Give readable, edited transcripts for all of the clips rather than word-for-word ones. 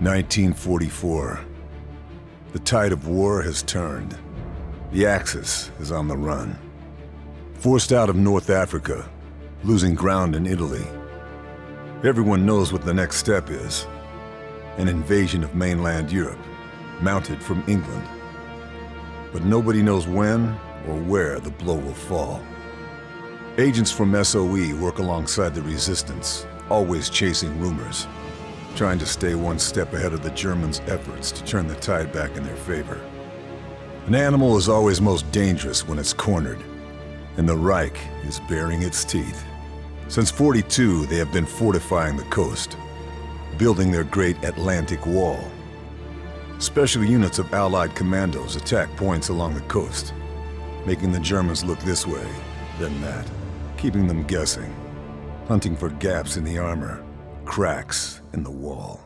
1944. The tide of war has turned. The Axis is on the run. Forced out of North Africa, losing ground in Italy. Everyone knows what the next step is. An invasion of mainland Europe, mounted from England. But nobody knows when or where the blow will fall. Agents from SOE work alongside the resistance, always chasing rumors, trying to stay one step ahead of the Germans' efforts to turn the tide back in their favor. An animal is always most dangerous when it's cornered, and the Reich is baring its teeth. Since '42, they have been fortifying the coast, building their great Atlantic Wall. Special units of Allied commandos attack points along the coast, making the Germans look this way, then that, keeping them guessing, hunting for gaps in the armor, cracks in the wall.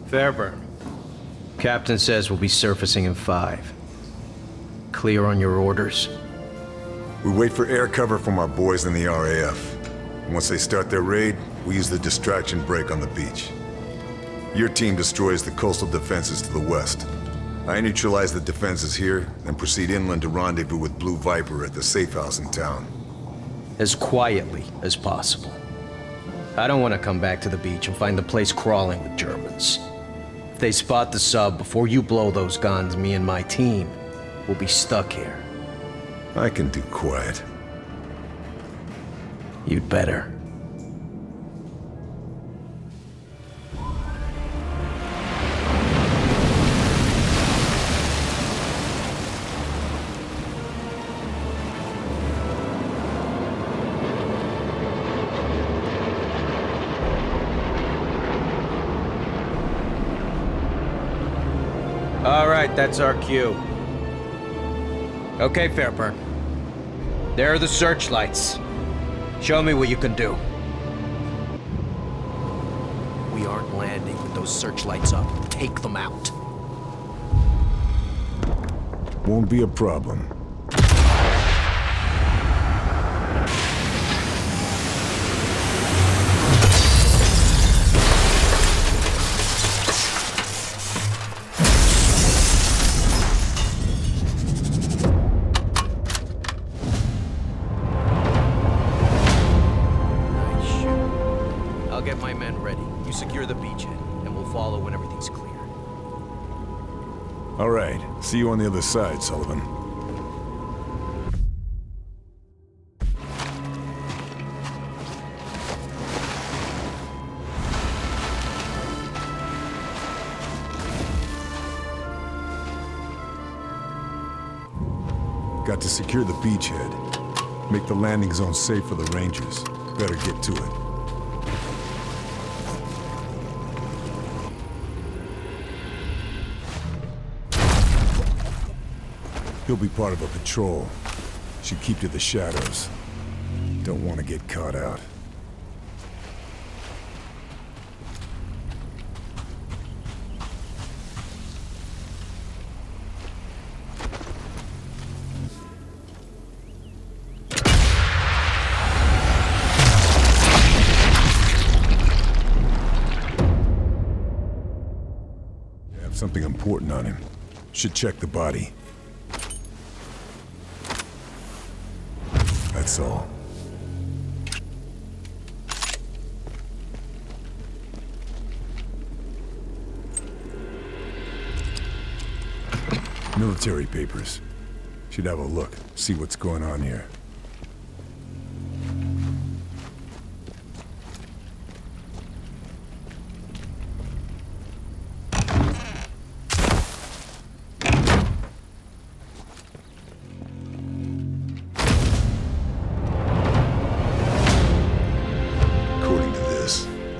Fairburn. Captain says we'll be surfacing in 5. Clear on your orders? We wait for air cover from our boys in the RAF. Once they start their raid, we use the distraction break on the beach. Your team destroys the coastal defenses to the west. I neutralize the defenses here, then proceed inland to rendezvous with Blue Viper at the safe house in town. As quietly as possible. I don't want to come back to the beach and find the place crawling with Germans. If they spot the sub before you blow those guns, me and my team will be stuck here. I can do quiet. You'd better. All right, that's our cue. Okay, Fairburn. There are the searchlights. Show me what you can do. We aren't landing with those searchlights up. Take them out. Won't be a problem. All right, see you on the other side, Sullivan. Got to secure the beachhead. Make the landing zone safe for the Rangers. Better get to it. He'll be part of a patrol. Should keep to the shadows. Don't want to get caught out. Have something important on him. Should check the body. That's all. Military papers. Should have a look, see what's going on here.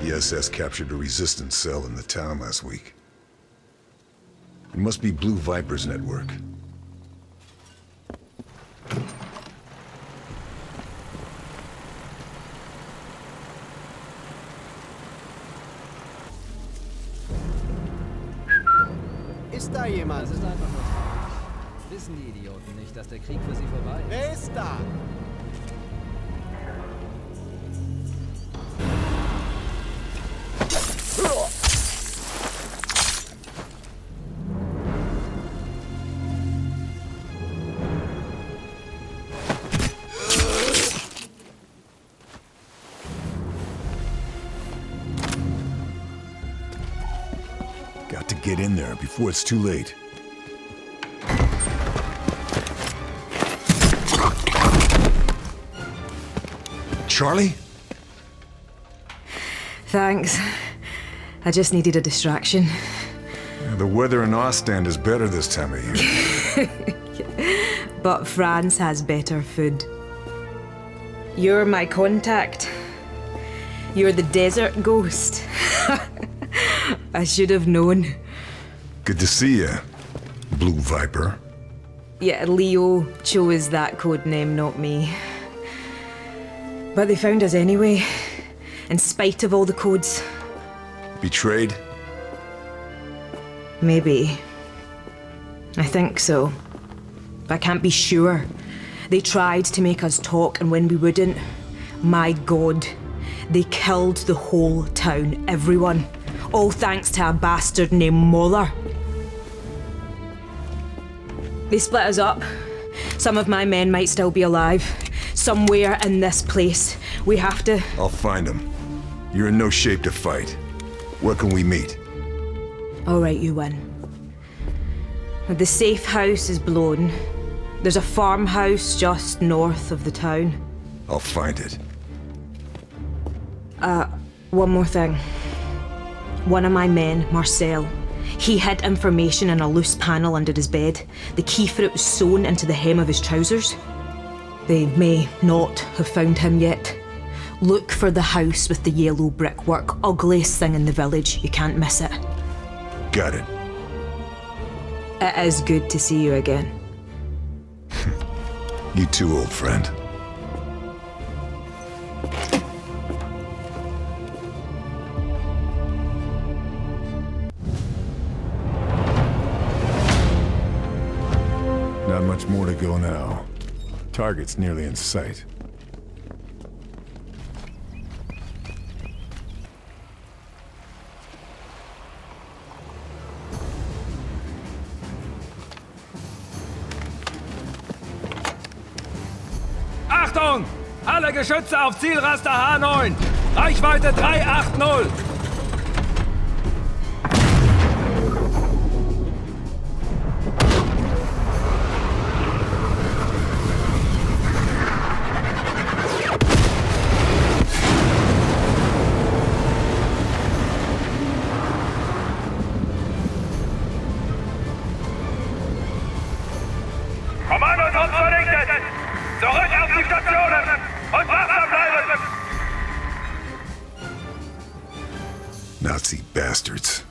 The SS captured a resistance cell in the town last week. It must be Blue Viper's network. Ist da jemand? Das ist einfach nur traurig. Wissen die Idioten nicht, dass der Krieg für sie vorbei ist? Wer ist da? Got to get in there before it's too late. Charlie? Thanks. I just needed a distraction. The weather in Ostend is better this time of year. But France has better food. You're my contact. You're the desert ghost. I should have known. Good to see you, Blue Viper. Yeah, Leo chose that code name, not me. But they found us anyway, in spite of all the codes. Betrayed? Maybe. I think so. But I can't be sure. They tried to make us talk, and when we wouldn't, my God, they killed the whole town, everyone. All thanks to a bastard named Moller. They split us up. Some of my men might still be alive. Somewhere in this place. We have to... I'll find him. You're in no shape to fight. Where can we meet? All right, you win. The safe house is blown. There's a farmhouse just north of the town. I'll find it. One more thing. One of my men, Marcel, he hid information in a loose panel under his bed. The key for it was sewn into the hem of his trousers. They may not have found him yet. Look for the house with the yellow brickwork. Ugliest thing in the village. You can't miss it. Got it. It is good to see you again. You too, old friend. Not much more to go now. Target's nearly in sight. Achtung! Alle Geschütze auf Zielraster H9! Reichweite 380! Kommandotrupps vernichtet! Zurück auf die Stationen! Und wachsam bleiben! Nazi bastards.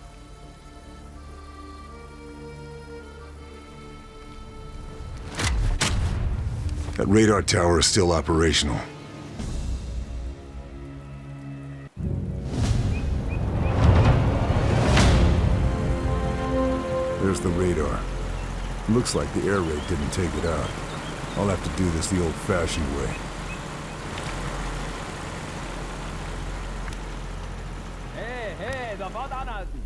That radar tower is still operational. There's the radar. Looks like the air raid didn't take it out. I'll have to do this the old-fashioned way. Hey, sofort anhalten!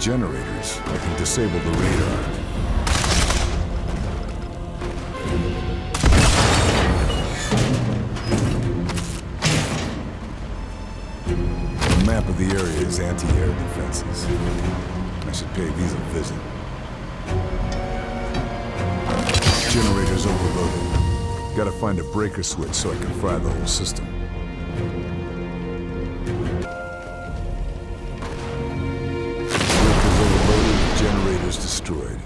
generators, I can disable the radar. The map of the area is anti-air defenses. I should pay these a visit. Generator's overloaded. Gotta find a breaker switch so I can fry the whole system. Breaker's overloaded, generator's destroyed.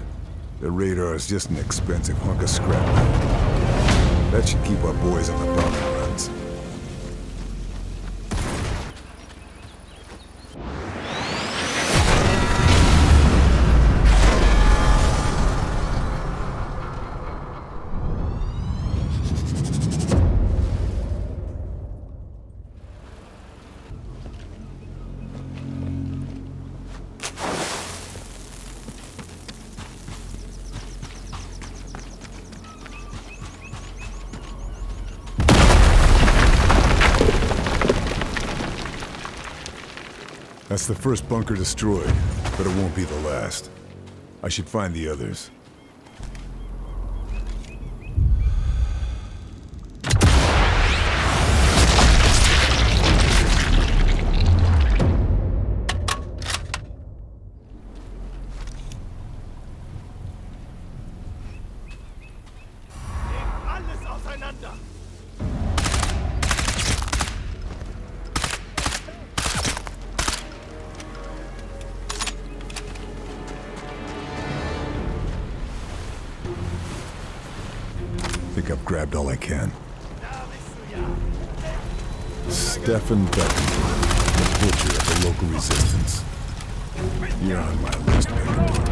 The radar is just an expensive hunk of scrap metal. That should keep our boys on the bounty runs. That's the first bunker destroyed, but it won't be the last. I should find the others. Alles auseinander! Think I've grabbed all I can. Stefan Beckenberg, the butcher of the local resistance. You're on my list, Beckenberg.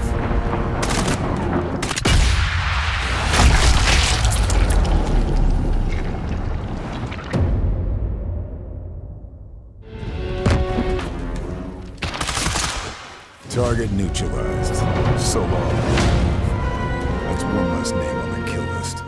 Target neutralized. So long. That's one less name on the kill list.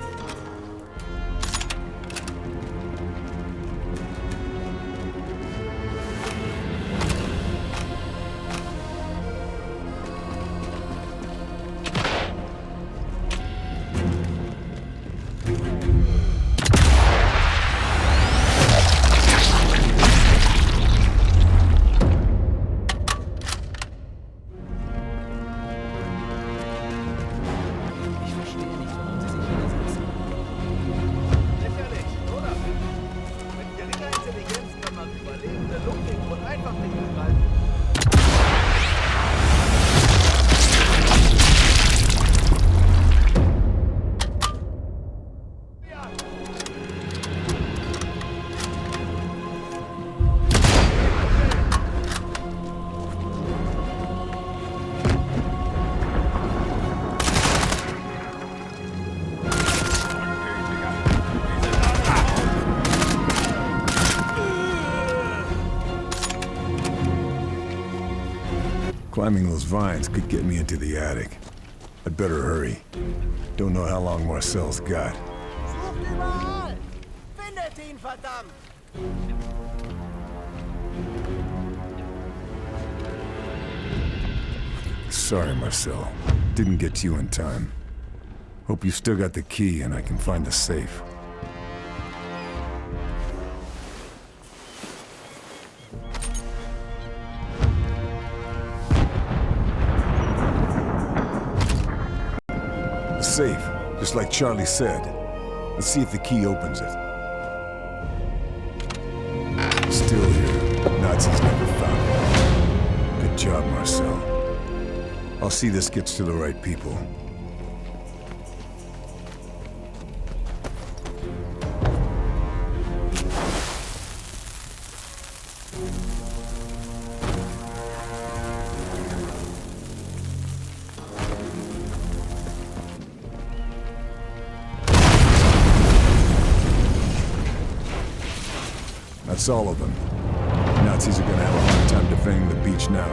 Climbing those vines could get me into the attic. I'd better hurry. Don't know how long Marcel's got. Sucht überall! Findet ihn, verdammt! Sorry, Marcel. Didn't get you in time. Hope you still got the key and I can find the safe. Safe, just like Charlie said. Let's see if the key opens it. Still here. Nazis never found it. Good job, Marcel. I'll see this gets to the right people. That's all of them. Nazis are gonna have a hard time defending the beach now.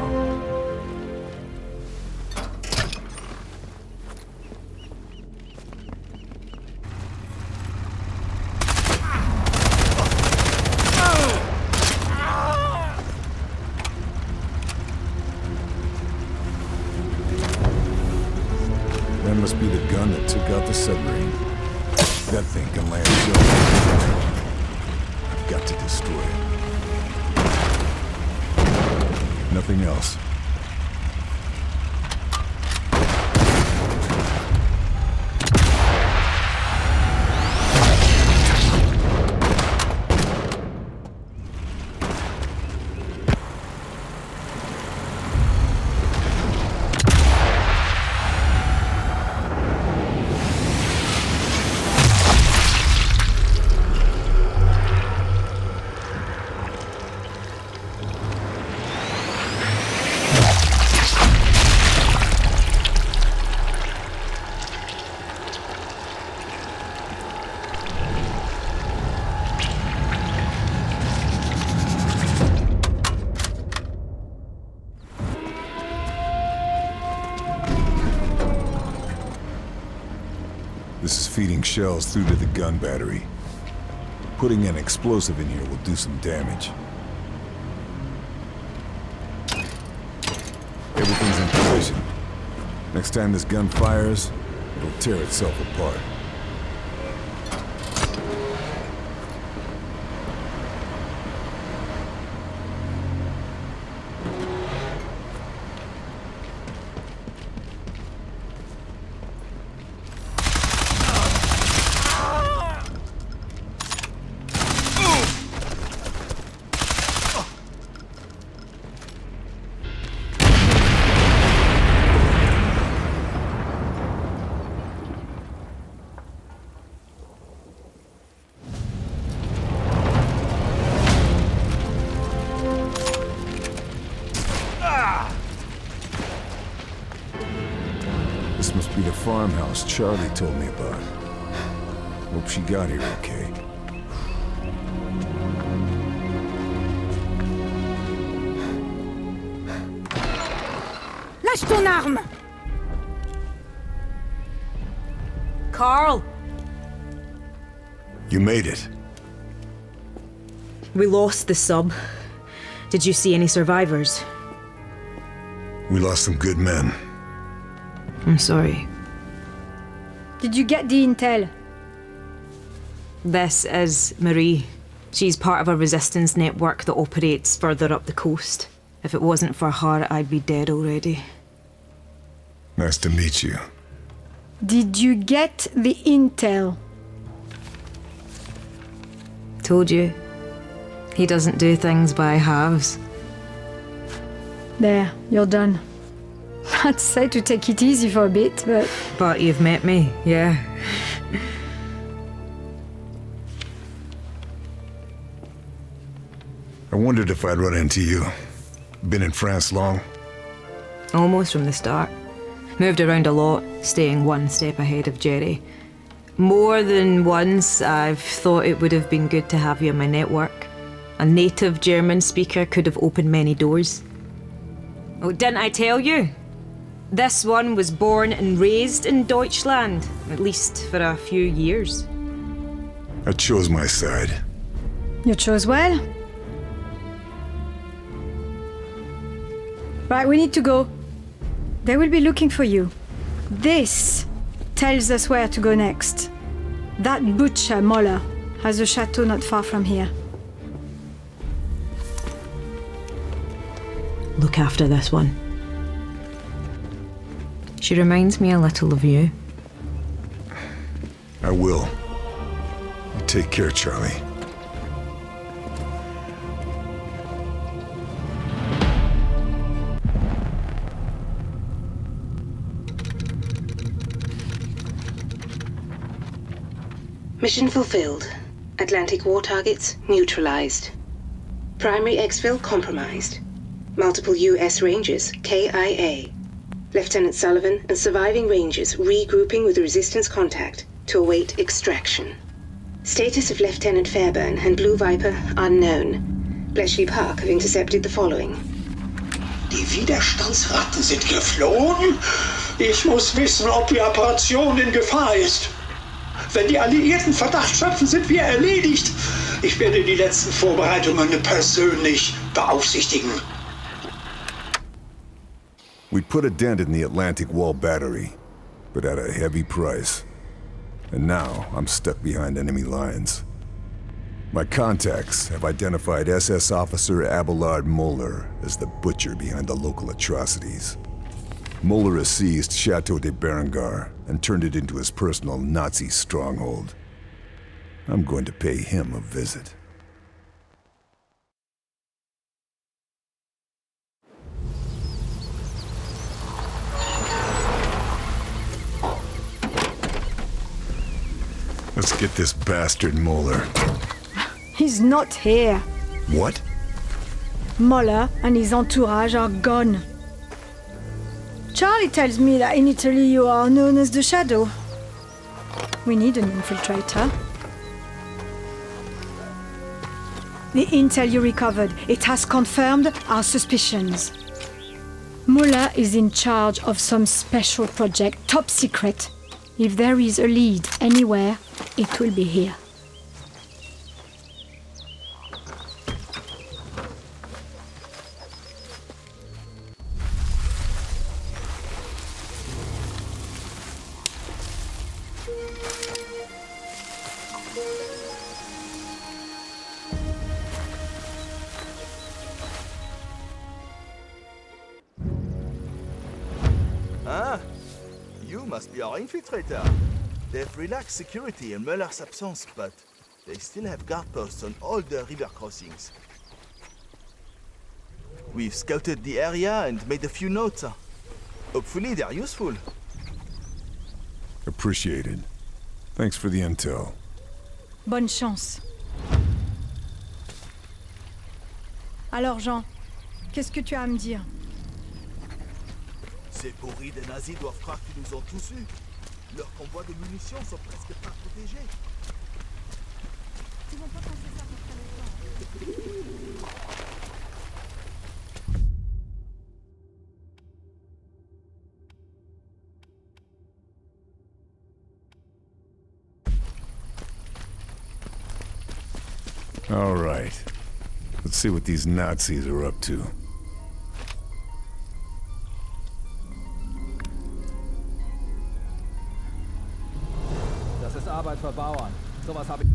That must be the gun that took out the submarine. That thing can land shells. I've got to destroy it. Nothing else. This is feeding shells through to the gun battery. Putting an explosive in here will do some damage. Everything's in position. Next time this gun fires, it'll tear itself apart. This must be the farmhouse Charlie told me about. Hope she got here okay. Lâche ton arme! Carl! You made it. We lost the sub. Did you see any survivors? We lost some good men. I'm sorry. Did you get the intel? This is Marie. She's part of a resistance network that operates further up the coast. If it wasn't for her, I'd be dead already. Nice to meet you. Did you get the intel? Told you. He doesn't do things by halves. There, you're done. I'd say to take it easy for a bit, but... But you've met me, yeah. I wondered if I'd run into you. Been in France long? Almost from the start. Moved around a lot, staying one step ahead of Jerry. More than once, I've thought it would have been good to have you in my network. A native German speaker could have opened many doors. Oh, didn't I tell you? This one was born and raised in Deutschland, at least for a few years. I chose my side. You chose well. Right, we need to go. They will be looking for you. This tells us where to go next. That butcher, Moller, has a chateau not far from here. Look after this one. She reminds me a little of you. I will. You take care, Charlie. Mission fulfilled. Atlantic war targets neutralized. Primary exfil compromised. Multiple U.S. Rangers, KIA. Lieutenant Sullivan and surviving Rangers regrouping with the Resistance contact to await extraction. Status of Lieutenant Fairburn and Blue Viper unknown. Bletchley Park have intercepted the following. Die Widerstandsratten sind geflohen? Ich muss wissen, ob die Operation in Gefahr ist. Wenn die Alliierten Verdacht schöpfen, sind wir erledigt. Ich werde die letzten Vorbereitungen persönlich beaufsichtigen. We put a dent in the Atlantic Wall battery. but at a heavy price. And now I'm stuck behind enemy lines. My contacts have identified SS Officer Abelard Moeller as the butcher behind the local atrocities. Moeller has seized Chateau de Berengar and turned it into his personal Nazi stronghold. I'm going to pay him a visit. Let's get this bastard Moeller. He's not here. What? Moeller and his entourage are gone. Charlie tells me that in Italy you are known as the Shadow. We need an infiltrator. The intel you recovered, it has confirmed our suspicions. Moeller is in charge of some special project, top secret. If there is a lead anywhere, it will be here. Ah, you must be our infiltrator. They've relaxed security in Muller's absence, but they still have guard posts on all the river crossings. We've scouted the area and made a few notes. Hopefully they're useful. Appreciated. Thanks for the intel. Bonne chance. Alors Jean, qu'est-ce que tu as à me dire? Ces pourris des nazis doivent croire qu'ils nous ont tous eus. Leurs convois de munitions sont presque pas protégés. Ils vont pas penser ça pour très longtemps. All right. Let's see what these Nazis are up to. Das ist Arbeit für Bauern. Sowas habe ich...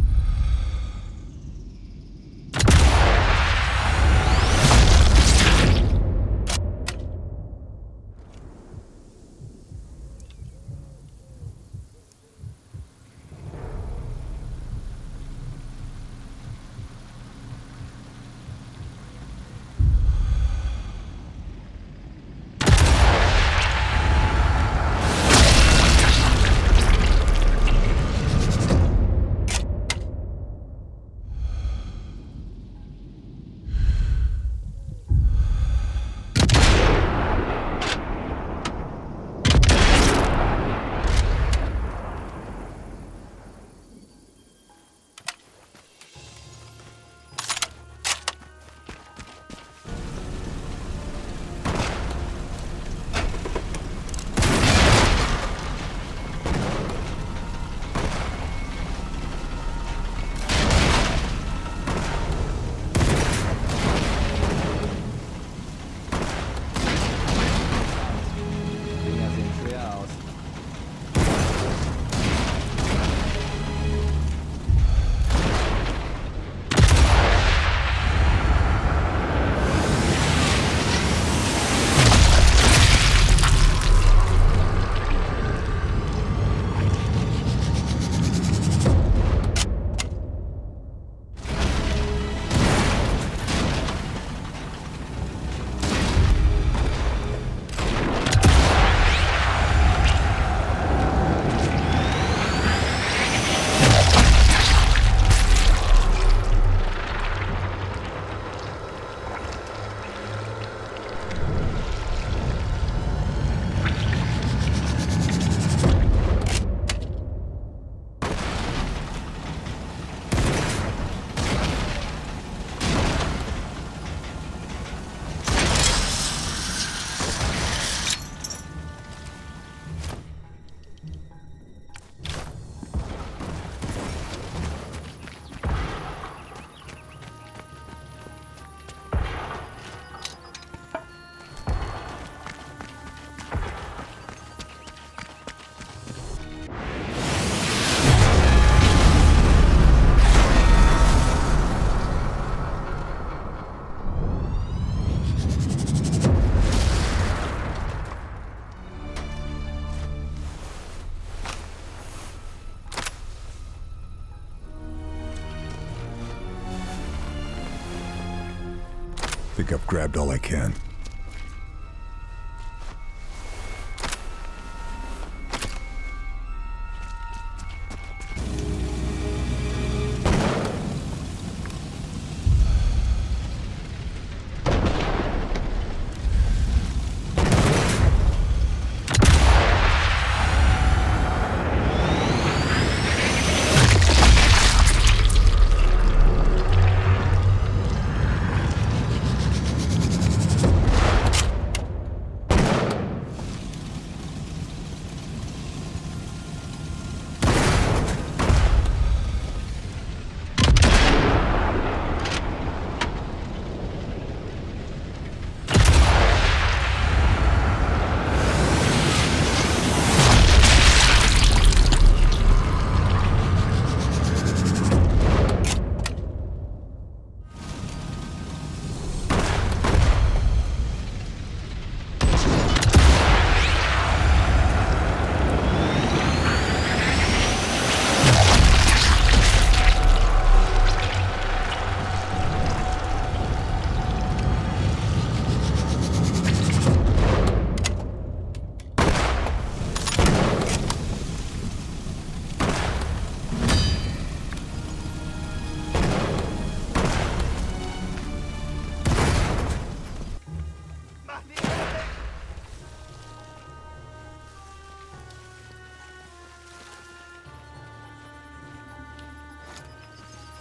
think I've grabbed all I can.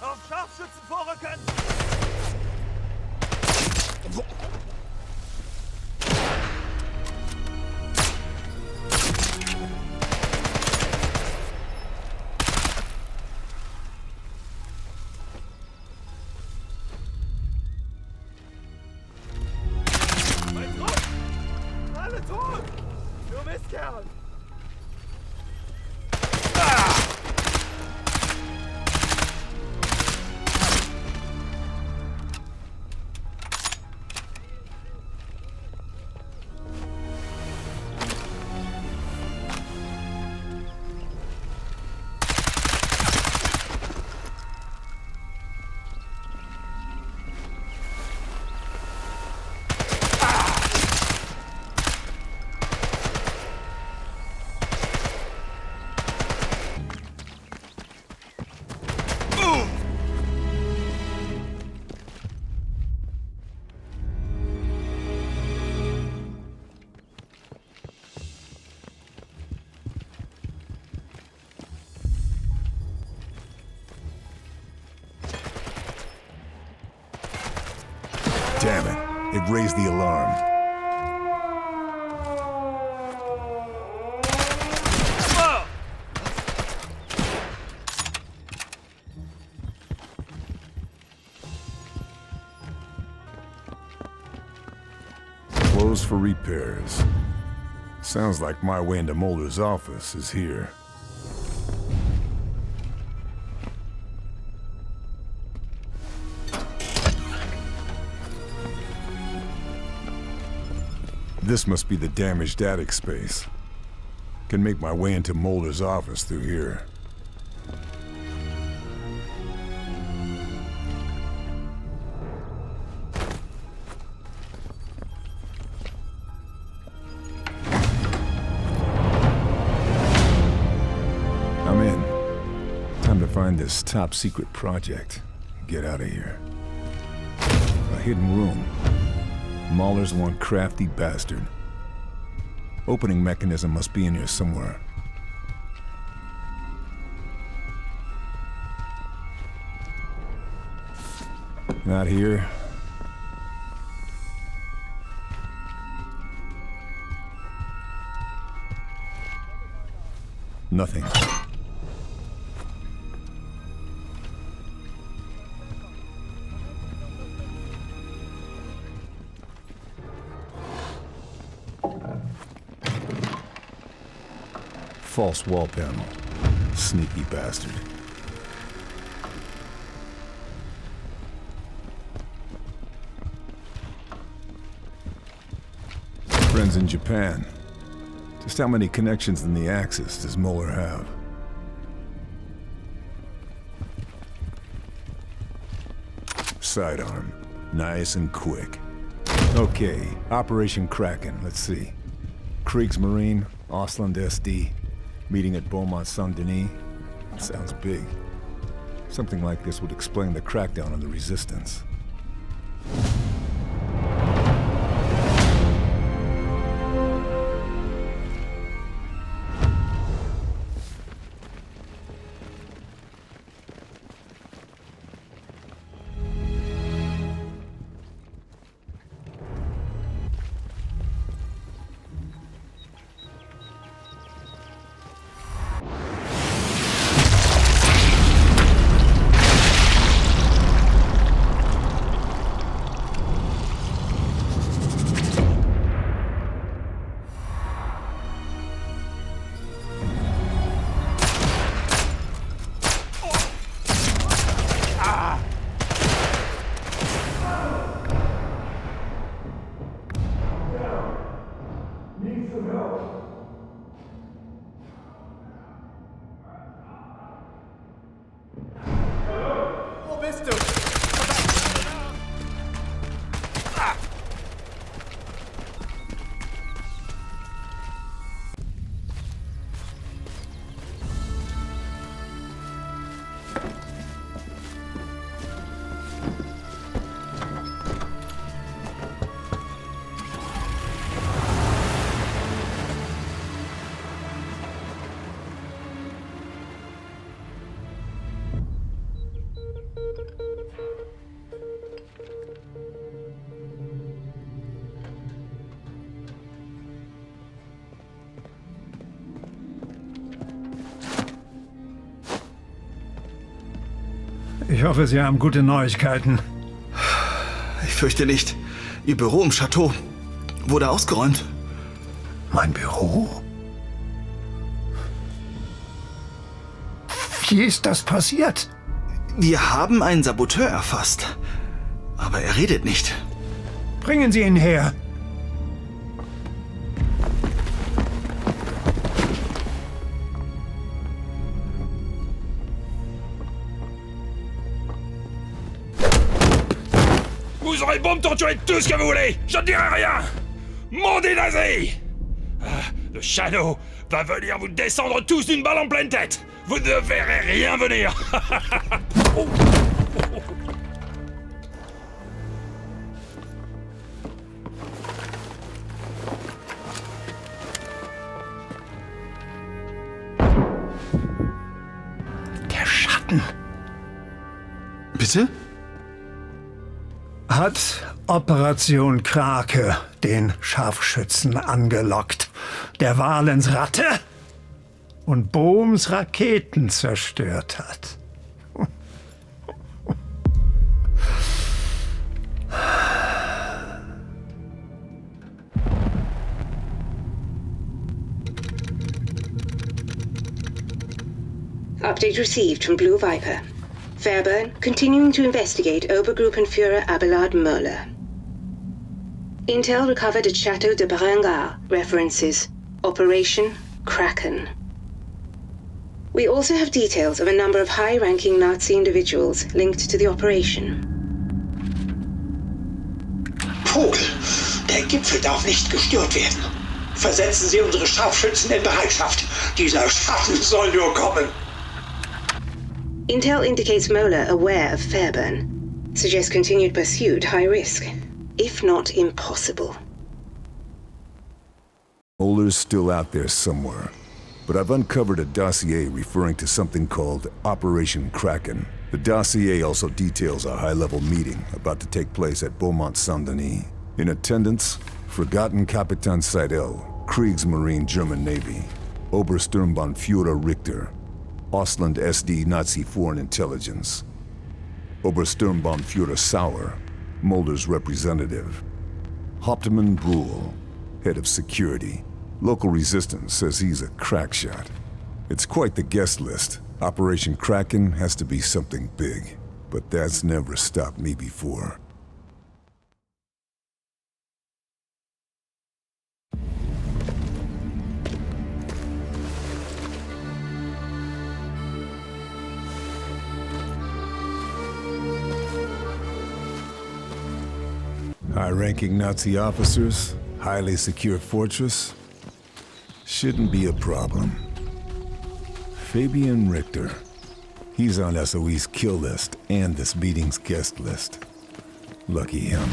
Auf Scharfschützen vorrücken! Mein Trupp! Alle tot! Du Mistkerl! Damn it. It raised the alarm. Closed for repairs. Sounds like my way into Mulder's office is here. This must be the damaged attic space. Can make my way into Mulder's office through here. I'm in. Time to find this top secret project. Get out of here. A hidden room. Mahler's one crafty bastard. Opening mechanism must be in here somewhere. Not here. Nothing. False wall panel. Sneaky bastard. Friends in Japan. Just how many connections in the Axis does Muller have? Sidearm. Nice and quick. Okay, Operation Kraken, let's see. Kriegsmarine, Ausland SD, meeting at Beaumont Saint-Denis. Sounds big. Something like this would explain the crackdown on the resistance. Ich hoffe, Sie haben gute Neuigkeiten. Ich fürchte nicht. Ihr Büro im Chateau wurde ausgeräumt. Mein Büro? Wie ist das passiert? Wir haben einen Saboteur erfasst. Aber er redet nicht. Bringen Sie ihn her. Vous aurez beau me torturer tout ce que vous voulez, je ne dirai rien. Maudit nazi! Le Shadow va venir vous descendre tous d'une balle en pleine tête. Vous ne verrez rien venir. Der Schatten. Bitte? Hat Operation Krake den Scharfschützen angelockt, der Valens Ratte und Bohms Raketen zerstört hat. Update received from Blue Viper. Fairburn continuing to investigate Obergruppenführer Abelard Möller. Intel recovered at Chateau de Berengar references Operation Kraken. We also have details of a number of high-ranking Nazi individuals linked to the operation. Vogel, der Gipfel darf nicht gestört werden. Versetzen Sie unsere Scharfschützen in Bereitschaft. Dieser Schatten soll nur kommen. Intel indicates Möller aware of Fairburn. Suggests continued pursuit high risk, if not impossible. Muller's still out there somewhere, but I've uncovered a dossier referring to something called Operation Kraken. The dossier also details a high-level meeting about to take place at Beaumont Saint-Denis. In attendance, Forgotten Kapitan Seidel, Kriegsmarine German Navy, Obersturmbannführer Richter, Ausland SD Nazi Foreign Intelligence, Obersturmbannführer Sauer, Mulder's representative, Hauptmann Bruhl, head of security. Local resistance says he's a crack shot. It's quite the guest list. Operation Kraken has to be something big, but that's never stopped me before. High-ranking Nazi officers, highly secure fortress. Shouldn't be a problem. Fabian Richter. He's on SOE's kill list and this meeting's guest list. Lucky him.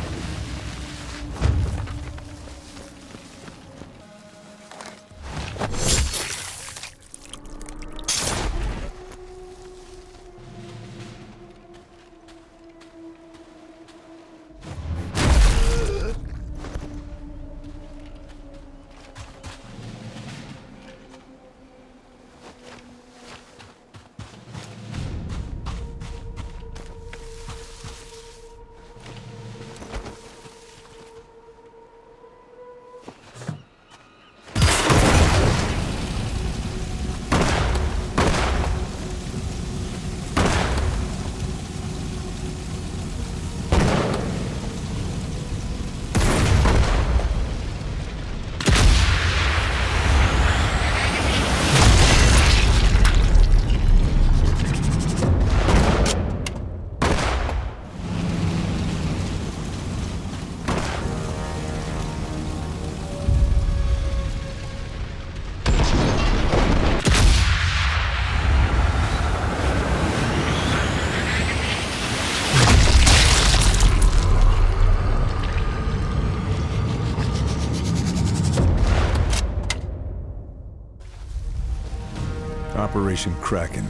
Operation Kraken,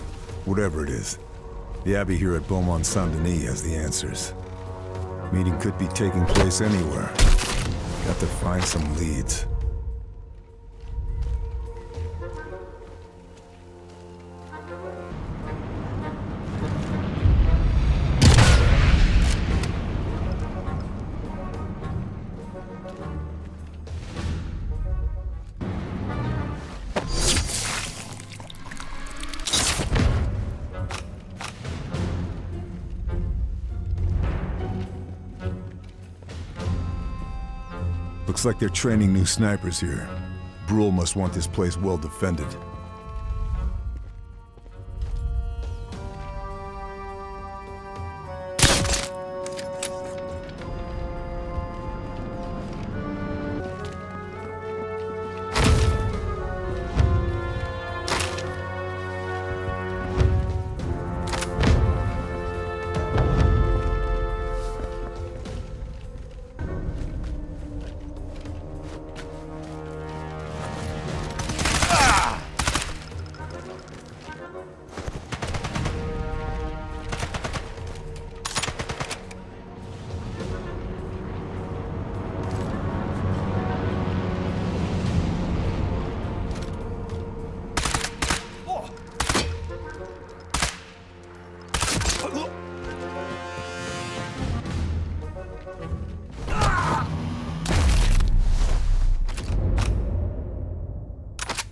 whatever it is. The Abbey here at Beaumont Saint-Denis has the answers. Meeting could be taking place anywhere. Got to find some leads. Looks like they're training new snipers here. Brule must want this place well defended.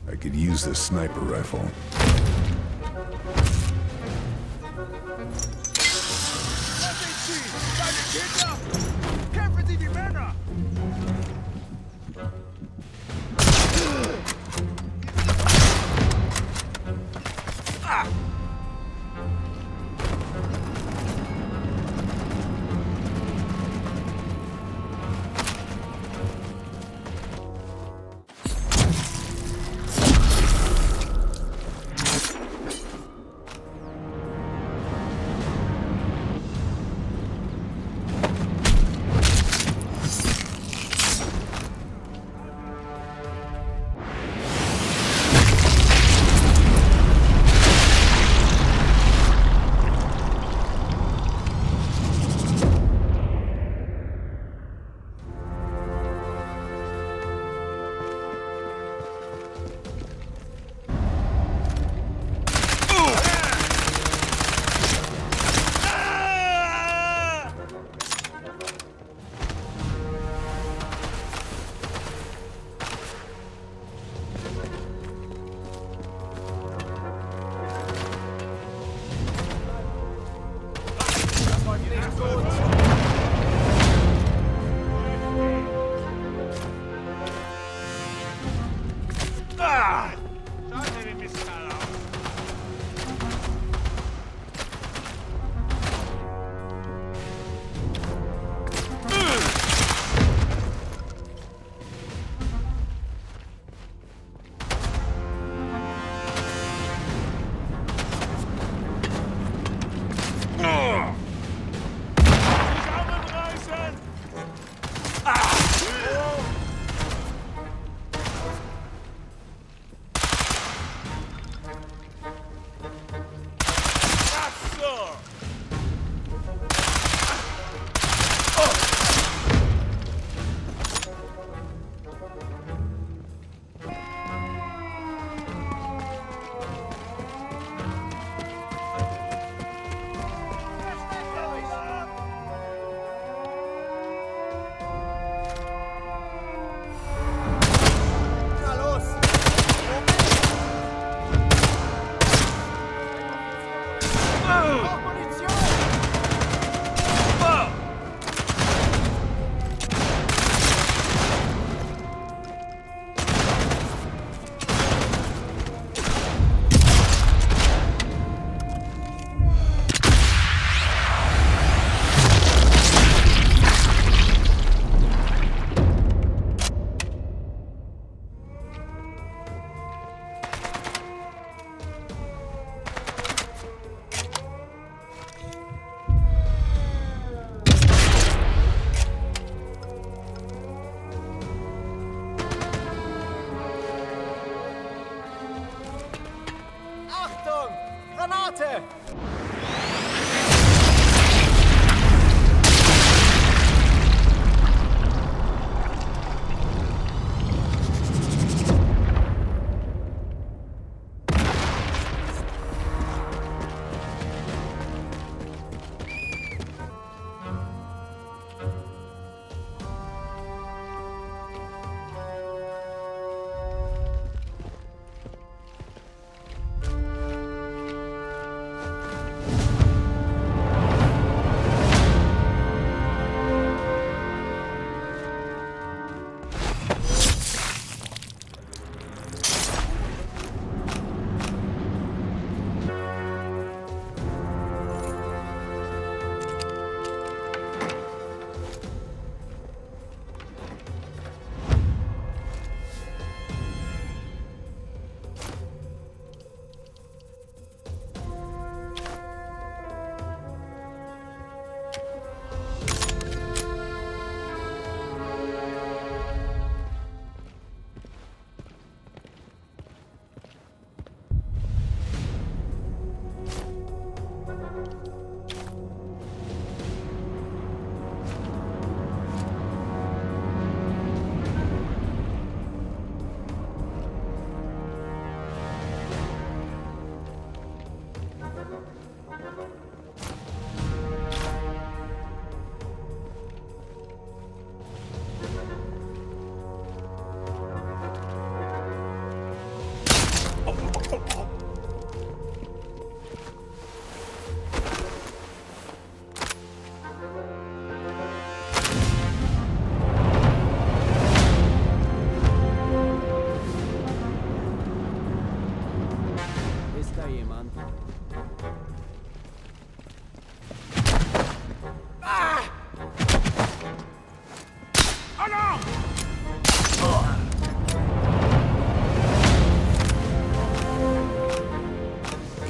I could use this sniper rifle. Kämpfen Sie die Männer! Warte!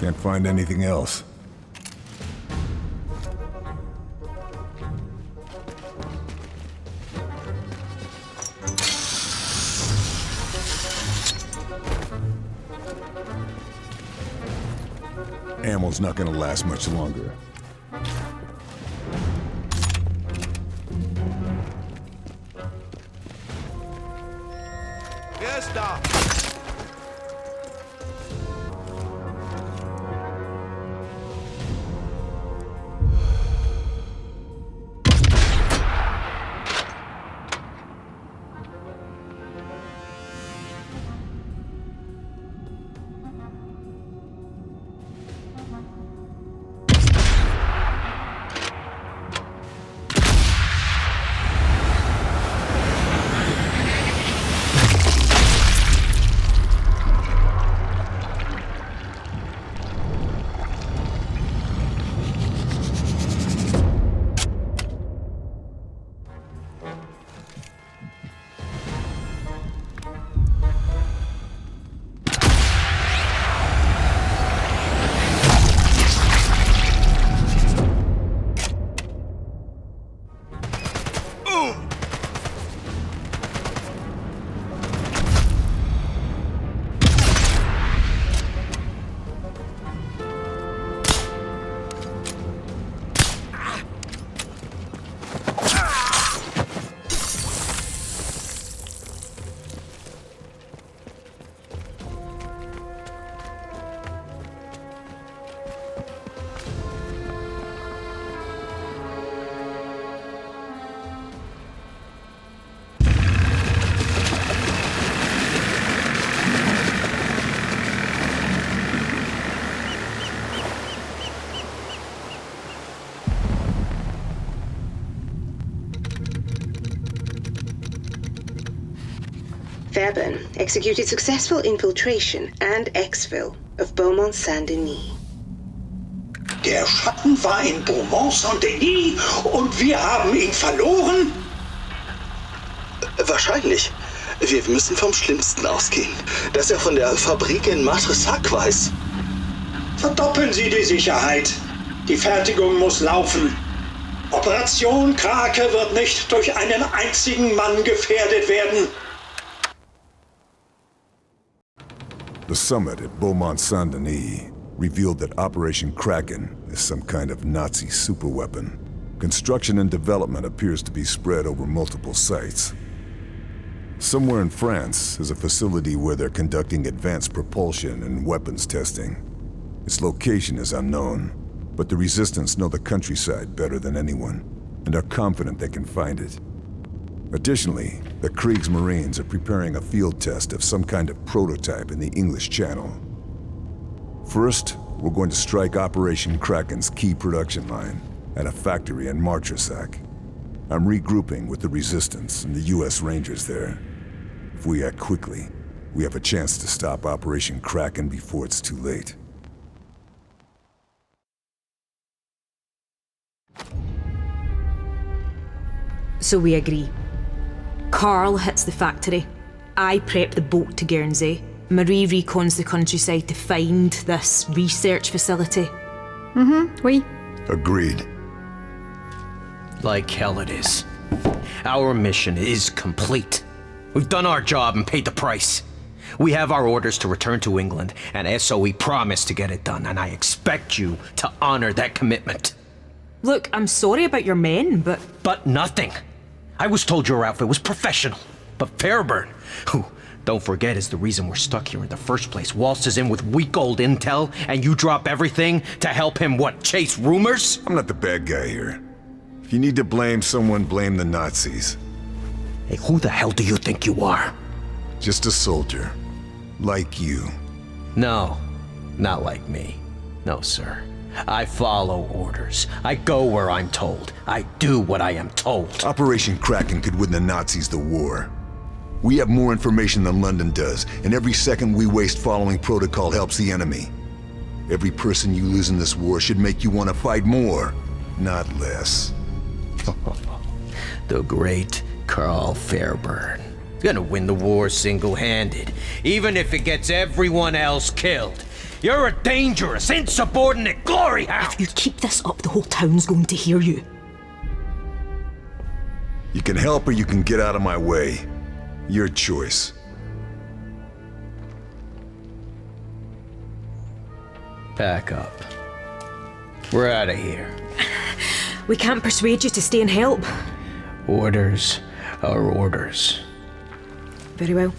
Can't find anything else. Ammo's not gonna last much longer. Wer ist da? Fairburn executed successful infiltration and exfil of Beaumont Saint-Denis. Der Schatten war in Beaumont Saint-Denis und wir haben ihn verloren? Wahrscheinlich. Wir müssen vom Schlimmsten ausgehen. Dass er von der Fabrik in Matressac weiß. Verdoppeln Sie die Sicherheit. Die Fertigung muss laufen. Operation Krake wird nicht durch einen einzigen Mann gefährdet werden. The summit at Beaumont Saint-Denis. revealed that Operation Kraken is some kind of Nazi superweapon. Construction and development appears to be spread over multiple sites. Somewhere in France is a facility where they're conducting advanced propulsion and weapons testing. Its location is unknown, but the Resistance know the countryside better than anyone, and are confident they can find it. Additionally, the Kriegsmarines are preparing a field test of some kind of prototype in the English Channel. First, we're going to strike Operation Kraken's key production line at a factory in Martresac. I'm regrouping with the Resistance and the US Rangers there. If we act quickly, we have a chance to stop Operation Kraken before it's too late. So we agree. Carl hits the factory. I prep the boat to Guernsey. Marie recons the countryside to find this research facility. Oui. Agreed. Like hell it is. Our mission is complete. We've done our job and paid the price. We have our orders to return to England, and SOE promised to get it done, and I expect you to honor that commitment. Look, I'm sorry about your men, but... But nothing. I was told your outfit was professional. But Fairburn, who, don't forget, is the reason we're stuck here in the first place, waltzes in with weak old intel, and you drop everything to help him, what, chase rumors? I'm not the bad guy here. If you need to blame someone, blame the Nazis. Hey, who the hell do you think you are? Just a soldier. Like you. No, not like me. No, sir. I follow orders. I go where I'm told. I do what I am told. Operation Kraken could win the Nazis the war. We have more information than London does, and every second we waste following protocol helps the enemy. Every person you lose in this war should make you want to fight more, not less. The great Carl Fairburn. He's gonna win the war single-handed, even if it gets everyone else killed. You're a dangerous, insubordinate glory hound! If you keep this up, the whole town's going to hear you. You can help or you can get out of my way. Your choice. Pack up. We're out of here. We can't persuade you to stay and help. Orders are orders. Very well.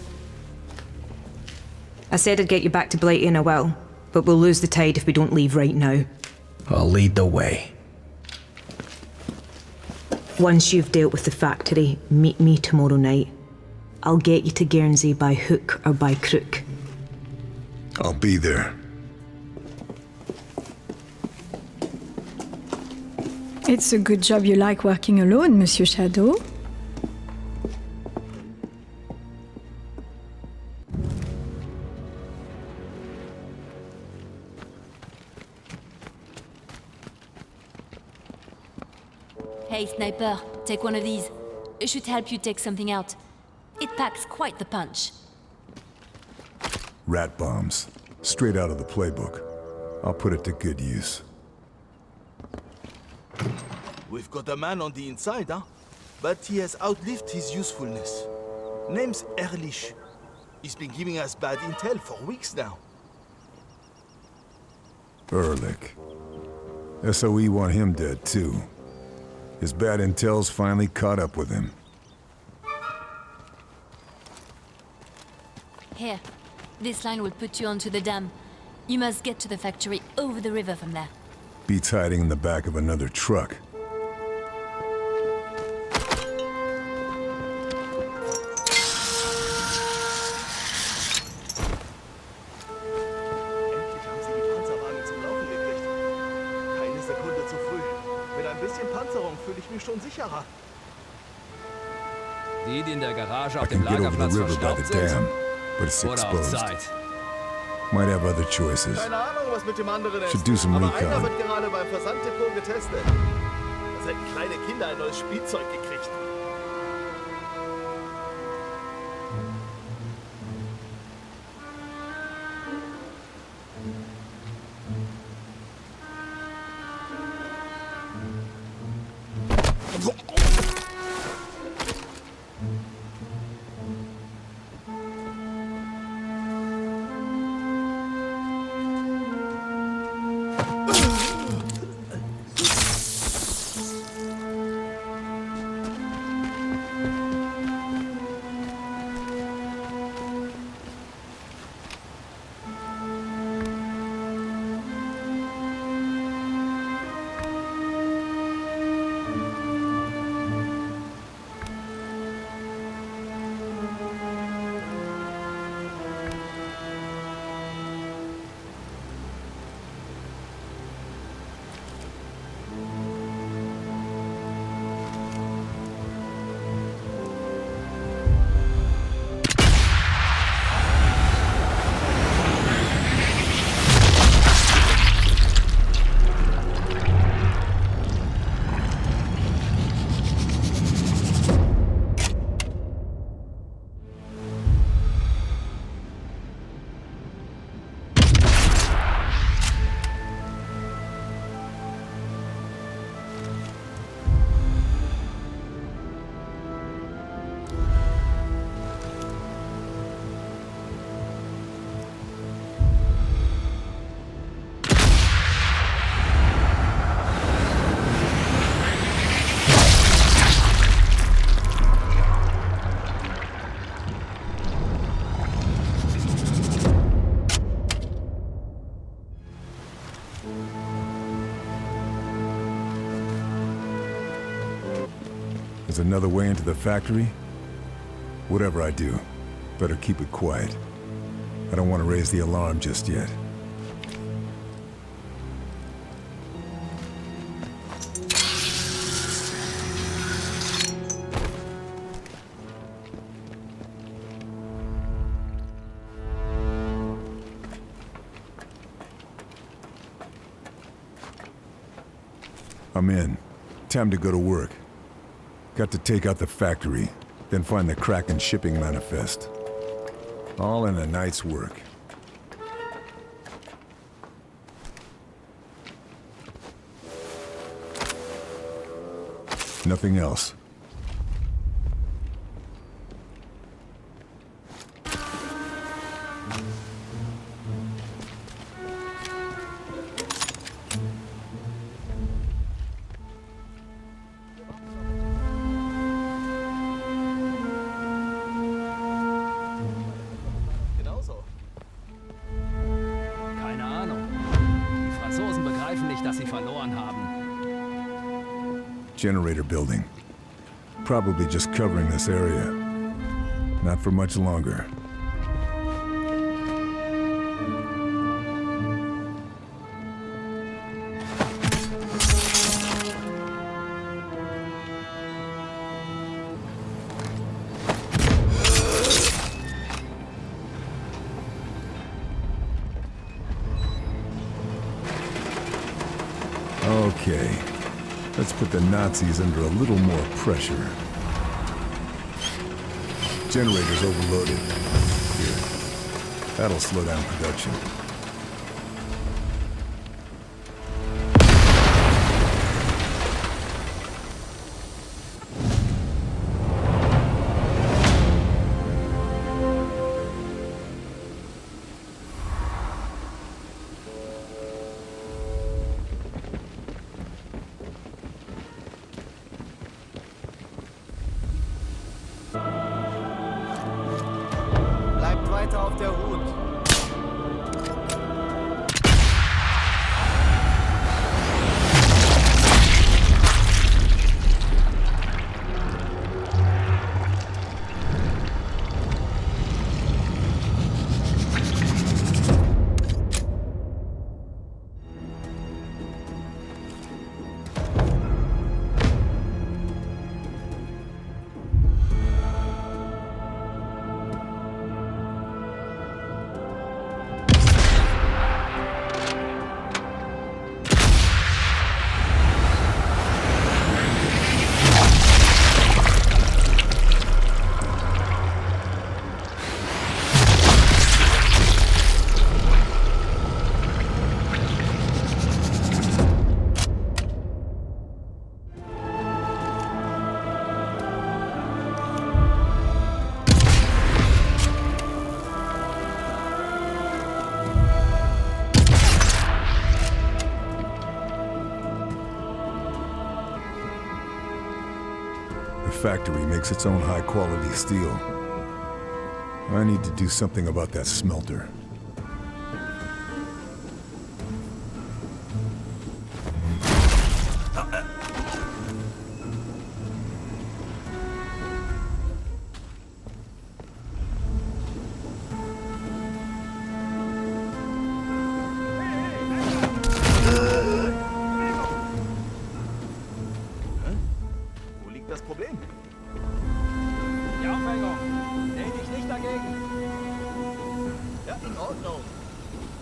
I said I'd get you back to Blighty and I will, but we'll lose the tide if we don't leave right now. I'll lead the way. Once you've dealt with the factory, meet me tomorrow night. I'll get you to Guernsey by hook or by crook. I'll be there. It's a good job you like working alone, Monsieur Shadow. Hey, Sniper, take one of these. It should help you take something out. It packs quite the punch. Rat bombs. Straight out of the playbook. I'll put it to good use. We've got a man on the inside, huh? But he has outlived his usefulness. Name's Ehrlich. He's been giving us bad intel for weeks now. Ehrlich. SOE want him dead, too. His bad intel's finally caught up with him. Here, this line will put you onto the dam. You must get to the factory over the river from there. Beats hiding in the back of another truck. Endlich haben sie die Panzerwagen zum Laufen gekriegt. Keine Sekunde zu früh. Mit ein bisschen Panzerung fühle ich mich schon sicherer. Die in der Garage I auf dem can get over the Lagerplatz river by verstaubt the sind? dam, but it's Oder auf exposed. Zeit? Might have other choices. Keine Ahnung, was mit dem anderen ist. Should do some Aber recon. einer wird gerade beim Versanddepot getestet. Als hätten kleine Kinder ein neues Spielzeug gekriegt. There's another way into the factory? Whatever I do, better keep it quiet. I don't want to raise the alarm just yet. I'm in. Time to go to work. Got to take out the factory, then find the Kraken shipping manifest. All in a night's work. Nothing else. Generator building. Probably just covering this area. Not for much longer. Okay. Let's put the Nazis under a little more pressure. Generator's overloaded. Here. That'll slow down production. Auf der Hut. The factory makes its own high-quality steel. I need to do something about that smelter.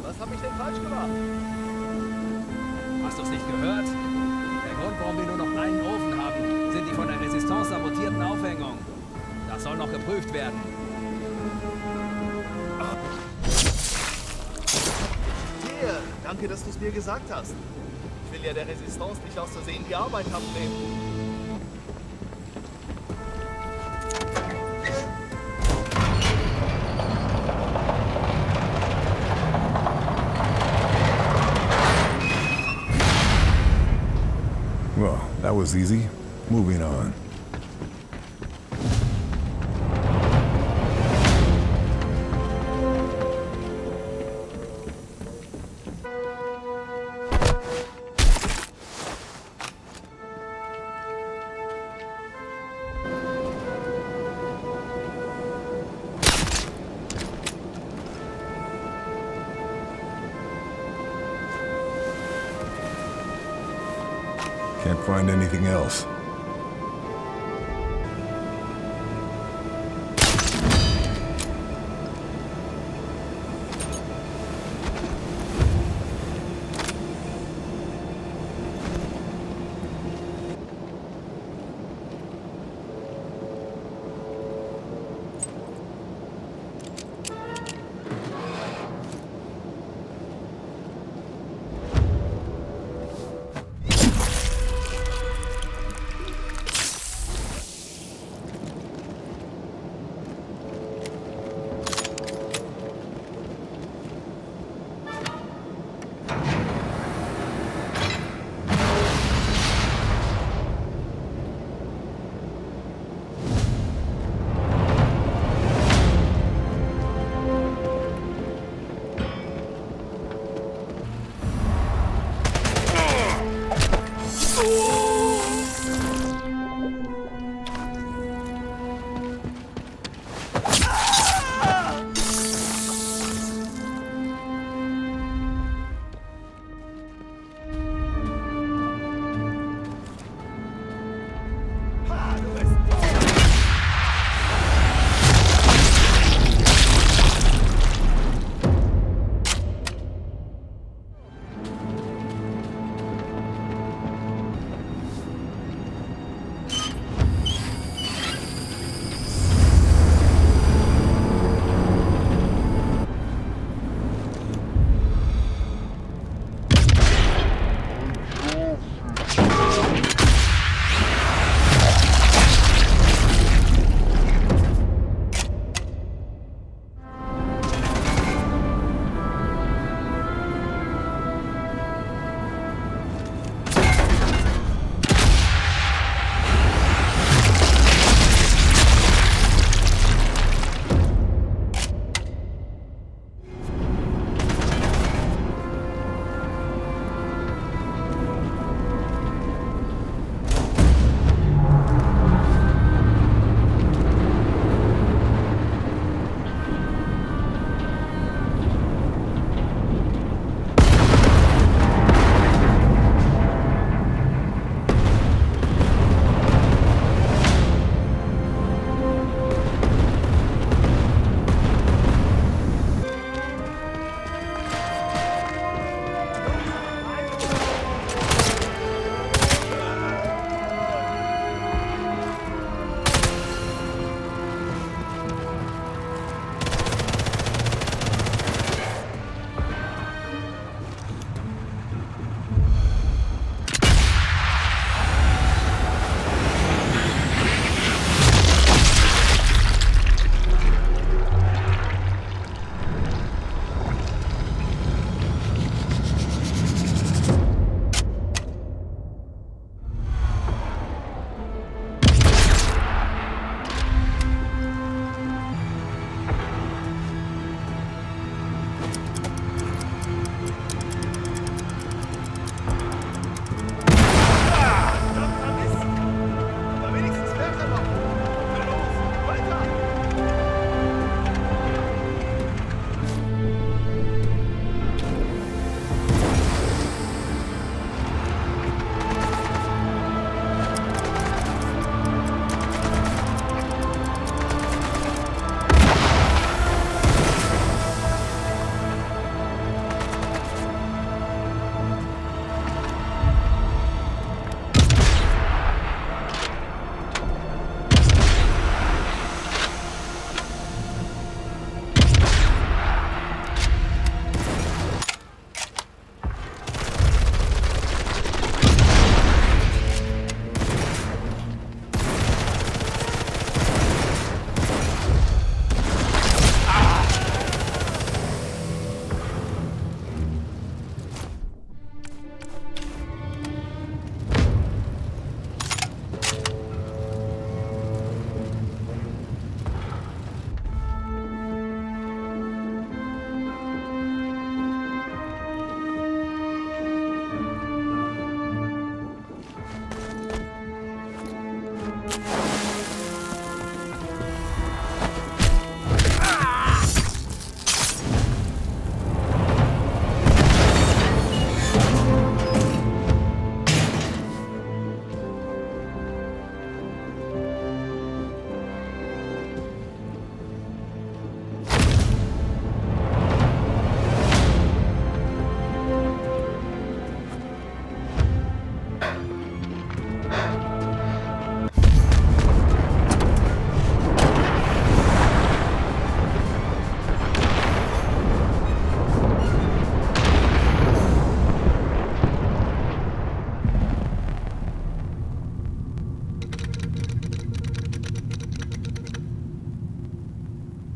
Was habe ich denn falsch gemacht? Hast du es nicht gehört? Der Grund, warum wir nur noch einen Ofen haben, sind die von der Resistance sabotierten Aufhängungen. Das soll noch geprüft werden. Hier, danke, dass du es mir gesagt hast. Ich will ja der Resistance nicht aus Versehen die Arbeit abnehmen. Well, that was easy. Moving on. Can't find anything else.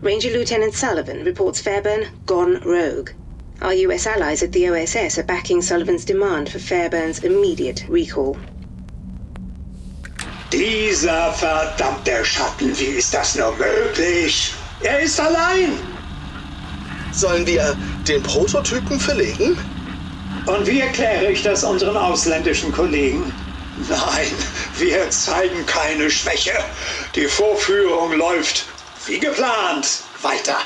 Ranger Lieutenant Sullivan reports Fairburn gone rogue. Our US allies at the OSS are backing Sullivan's demand for Fairburn's immediate recall. Dieser verdammte Schatten, wie ist das nur möglich? Er ist allein! Sollen wir den Prototypen verlegen? Und wie erkläre ich das unseren ausländischen Kollegen? Nein, wir zeigen keine Schwäche. Die Vorführung läuft wie geplant weiter.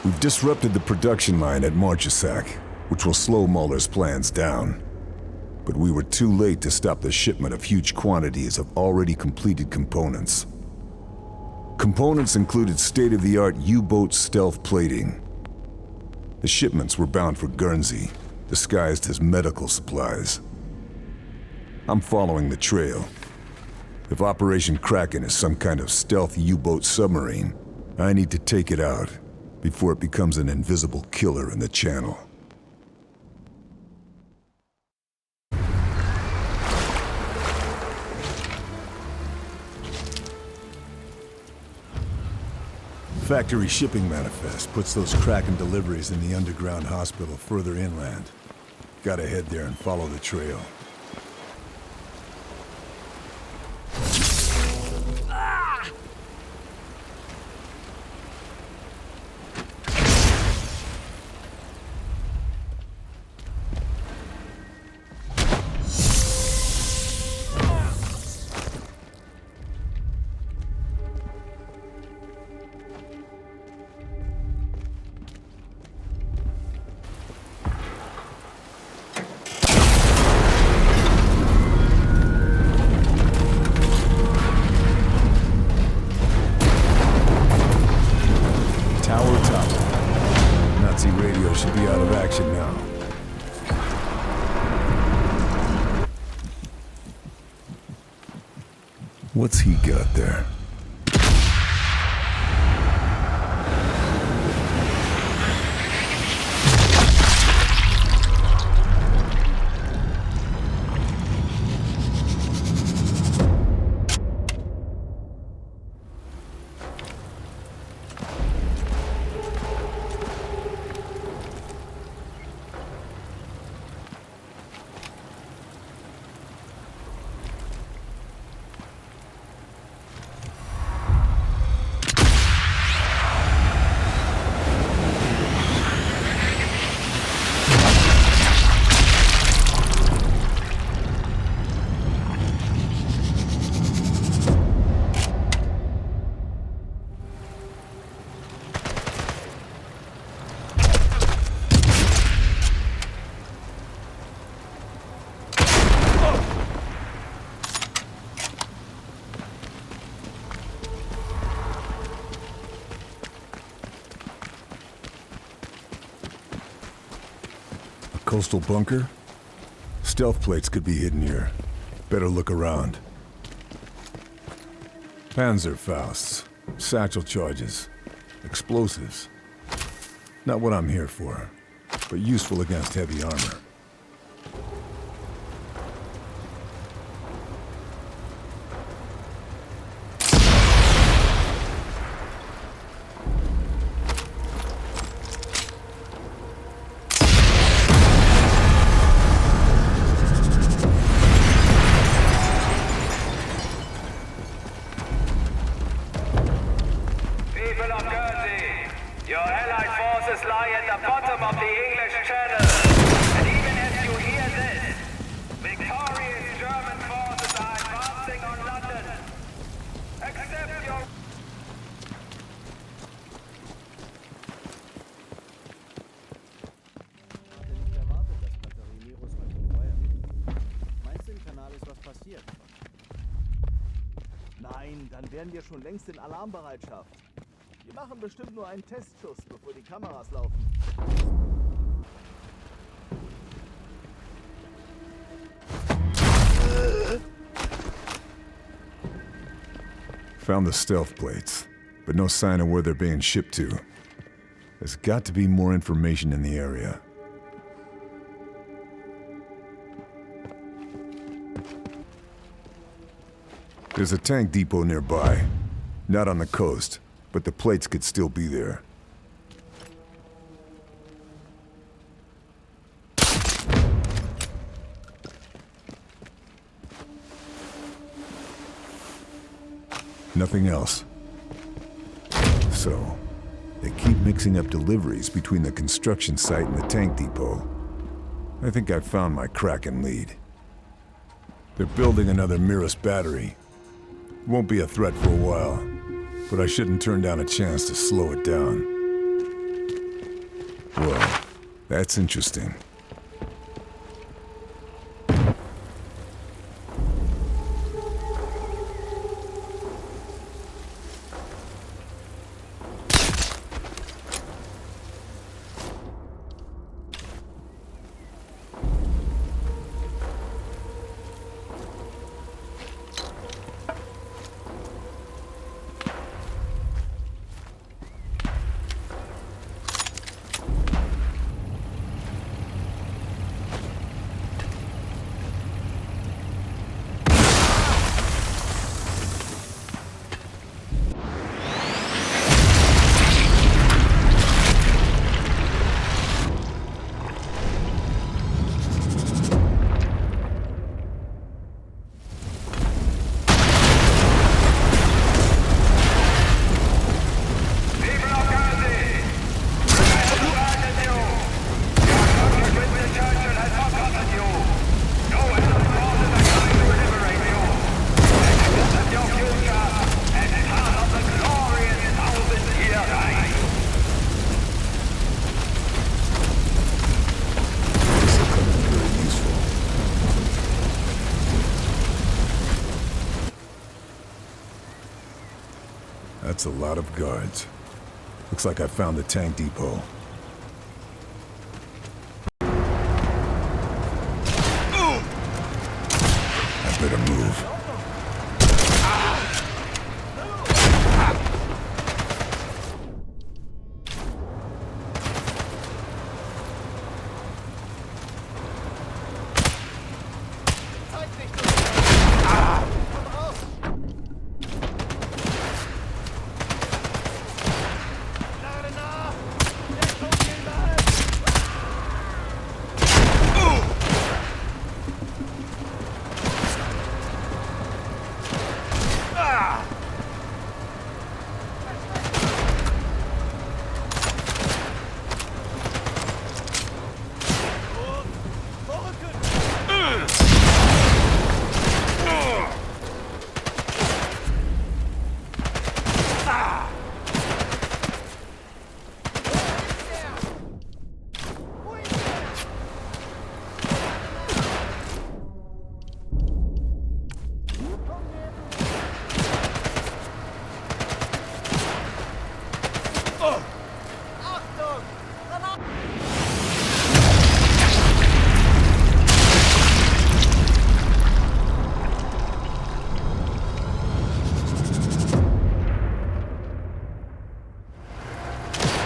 We've disrupted the production line at Marchesac, which will slow Muller's plans down. But we were too late to stop the shipment of huge quantities of already completed components. Components included state-of-the-art U-boat stealth plating. The shipments were bound for Guernsey, disguised as medical supplies. I'm following the trail. If Operation Kraken is some kind of stealth U-boat submarine, I need to take it out before it becomes an invisible killer in the channel. Factory shipping manifest puts those Kraken deliveries in the underground hospital further inland. Gotta head there and follow the trail. What's he got there? Coastal bunker? Stealth plates could be hidden here. Better look around. Panzerfausts, satchel charges, explosives. Not what I'm here for, but useful against heavy armor. Nein, dann wären wir schon längst in Alarmbereitschaft. Wir machen bestimmt nur einen Testschuss, bevor die Kameras laufen. Found the stealth plates, but no sign of where they're being shipped to. There's got to be more information in the area. There's a tank depot nearby. Not on the coast, but the plates could still be there. Nothing else. So, they keep mixing up deliveries between the construction site and the tank depot. I think I've found my Kraken lead. They're building another Mirus battery. Won't be a threat for a while, but I shouldn't turn down a chance to slow it down. Well, that's interesting. That's a lot of guards. Looks like I found the tank depot. I better move.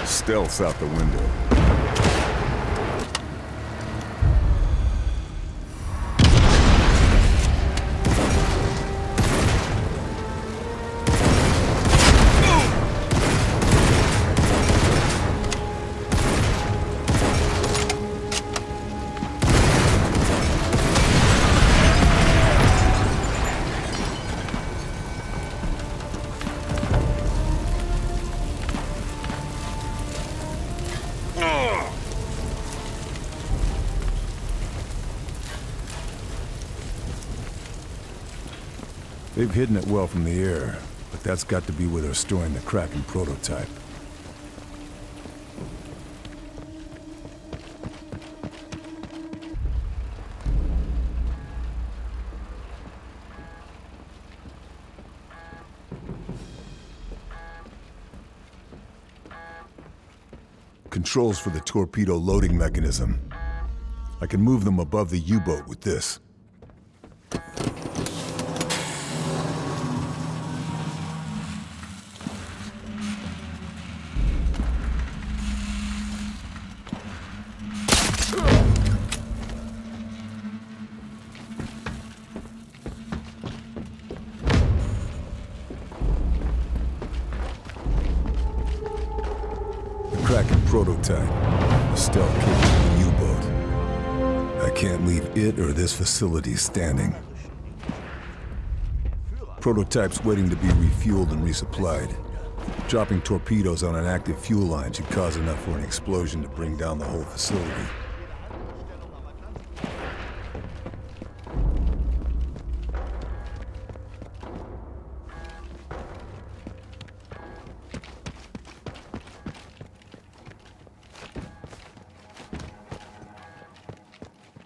Stealth's out the window. They've hidden it well from the air, but that's got to be where they're storing the Kraken prototype. Controls for the torpedo loading mechanism. I can move them above the U-boat with this. Kraken prototype, a stealth-capable U-boat. I can't leave it or this facility standing. Prototype's waiting to be refueled and resupplied. Dropping torpedoes on an active fuel line should cause enough for an explosion to bring down the whole facility.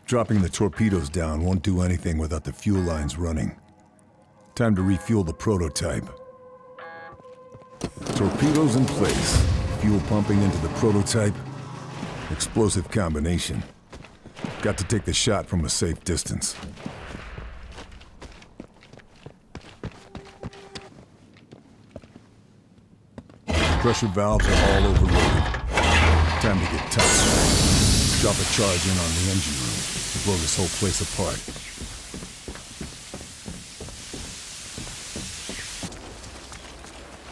Dropping the torpedoes down won't do anything without the fuel lines running. Time to refuel the prototype. Torpedoes in place. Fuel pumping into the prototype. Explosive combination. Got to take the shot from a safe distance. Pressure valves are all overloaded. Time to get tight. Drop a charge in on the engine room. Blow this whole place apart.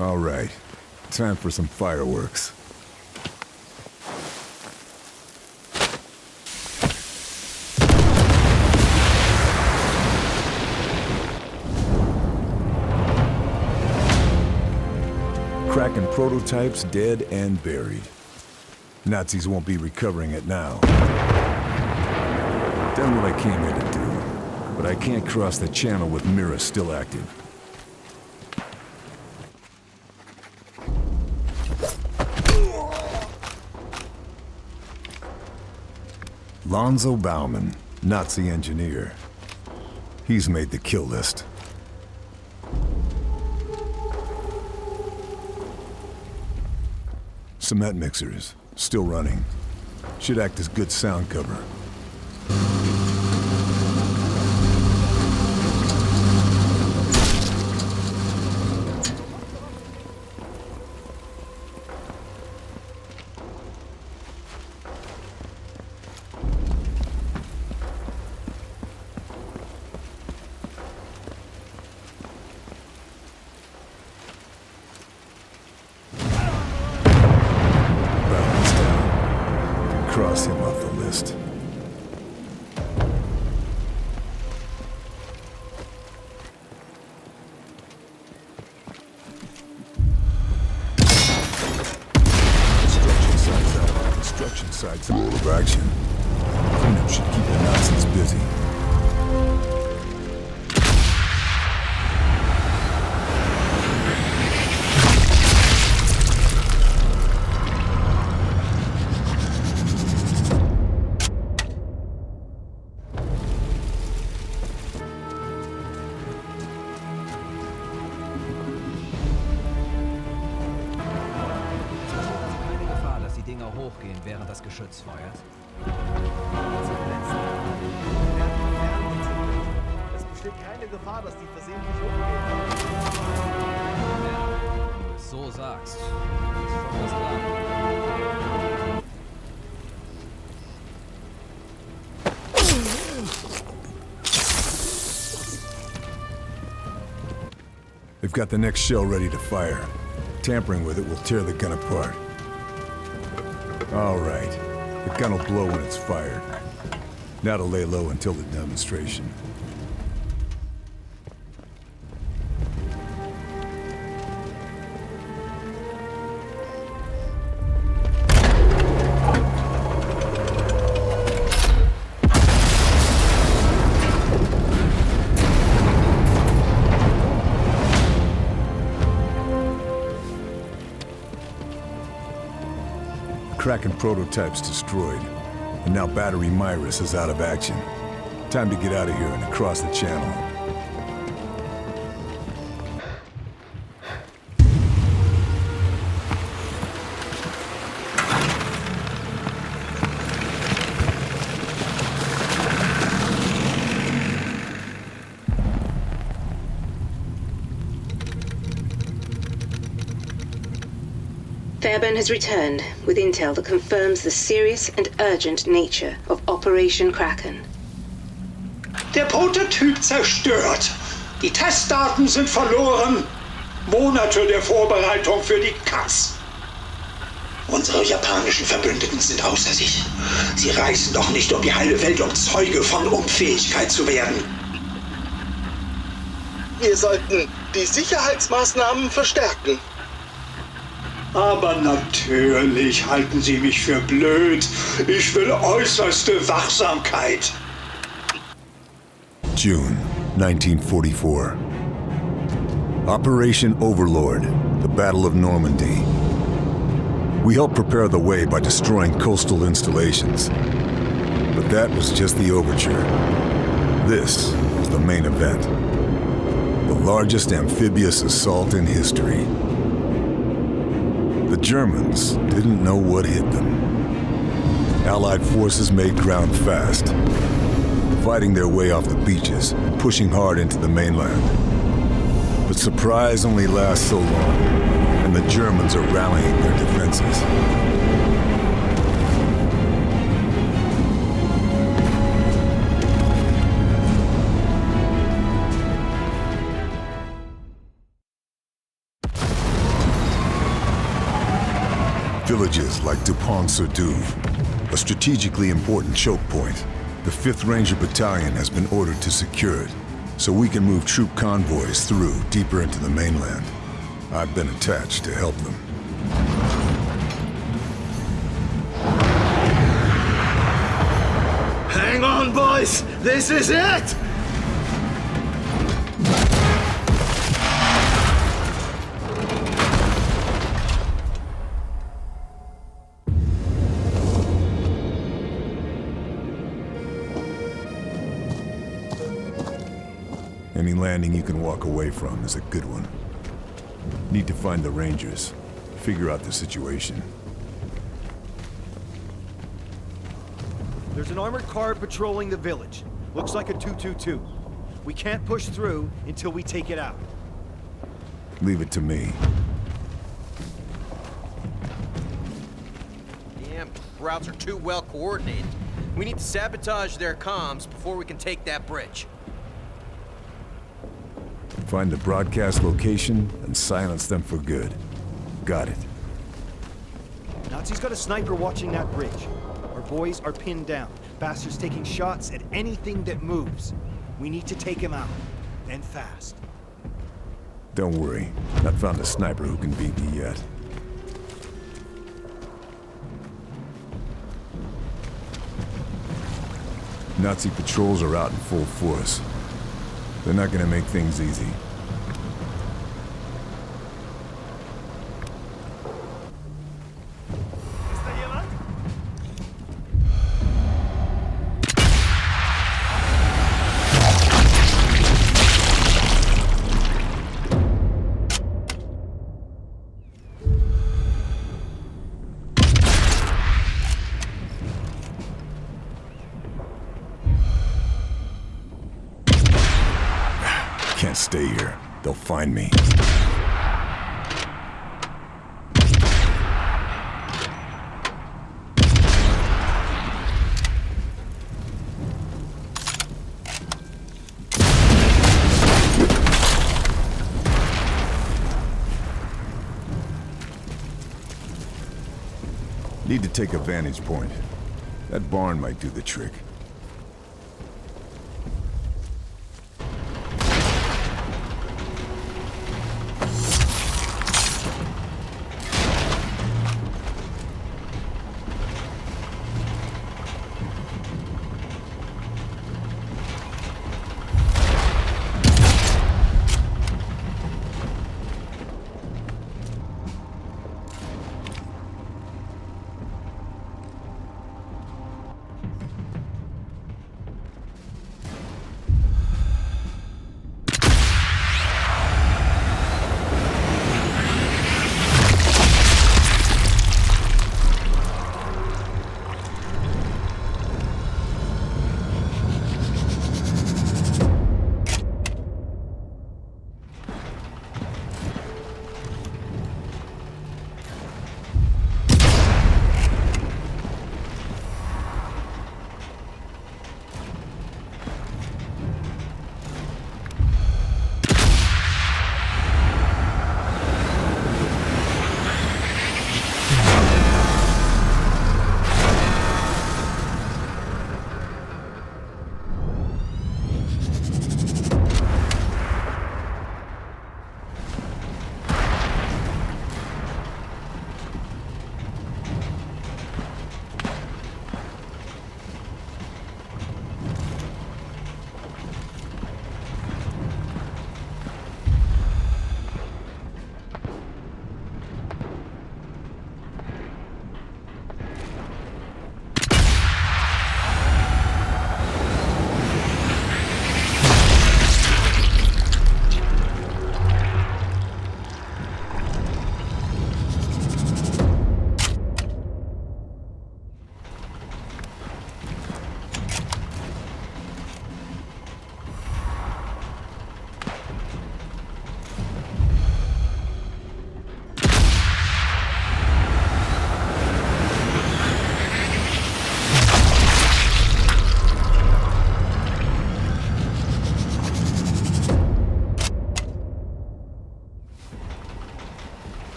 All right, time for some fireworks. Kraken prototypes dead and buried. Nazis won't be recovering it now. Done what I came here to do, but I can't cross the channel with Mira still active. Lonzo Bauman, Nazi engineer. He's made the kill list. Cement mixers, still running. Should act as good sound cover. Cross him off the list. Construction sites out of action. Cleanup should keep the Nazis busy. Hochgehen, während das Geschütz feuert. Es besteht keine Gefahr, dass die versehentlich hochgehen. Ja, wenn du es so sagst, ist schon was klar. They've got the next shell ready to fire. Tampering with it will tear the gun apart. All right. The gun will blow when it's fired. Now to lay low until the demonstration. Kraken prototype's destroyed, and now Battery Myris is out of action. Time to get out of here and across the channel. Fairburn has returned with intel that confirms the serious and urgent nature of Operation Kraken. Der Prototyp zerstört. Die Testdaten sind verloren. Monate der Vorbereitung für die Katz. Unsere japanischen Verbündeten sind außer sich. Sie reisen doch nicht um die halbe Welt, um Zeuge von Unfähigkeit zu werden. Wir sollten die Sicherheitsmaßnahmen verstärken. Aber natürlich halten Sie mich für blöd. Ich will äußerste Wachsamkeit. June 1944. Operation Overlord, the Battle of Normandy. We helped prepare the way by destroying coastal installations. But that was just the overture. This was the main event. The largest amphibious assault in history. The Germans didn't know what hit them. Allied forces made ground fast, fighting their way off the beaches and pushing hard into the mainland. But surprise only lasts so long, and the Germans are rallying their defenses. Villages like Dupont-sur-Douve, a strategically important choke point. The 5th Ranger Battalion has been ordered to secure it, so we can move troop convoys through deeper into the mainland. I've been attached to help them. Hang on, boys! This is it! Any landing you can walk away from is a good one. Need to find the Rangers, figure out the situation. There's an armored car patrolling the village. Looks like a 222. We can't push through until we take it out. Leave it to me. Damn routes are too well coordinated. We need to sabotage their comms before we can take that bridge. Find the broadcast location and silence them for good. Got it. Nazi's got a sniper watching that bridge. Our boys are pinned down. Bastards taking shots at anything that moves. We need to take him out. And fast. Don't worry. Not found a sniper who can beat me yet. Nazi patrols are out in full force. They're not gonna make things easy. Can't stay here. They'll find me. Need to take a vantage point. That barn might do the trick.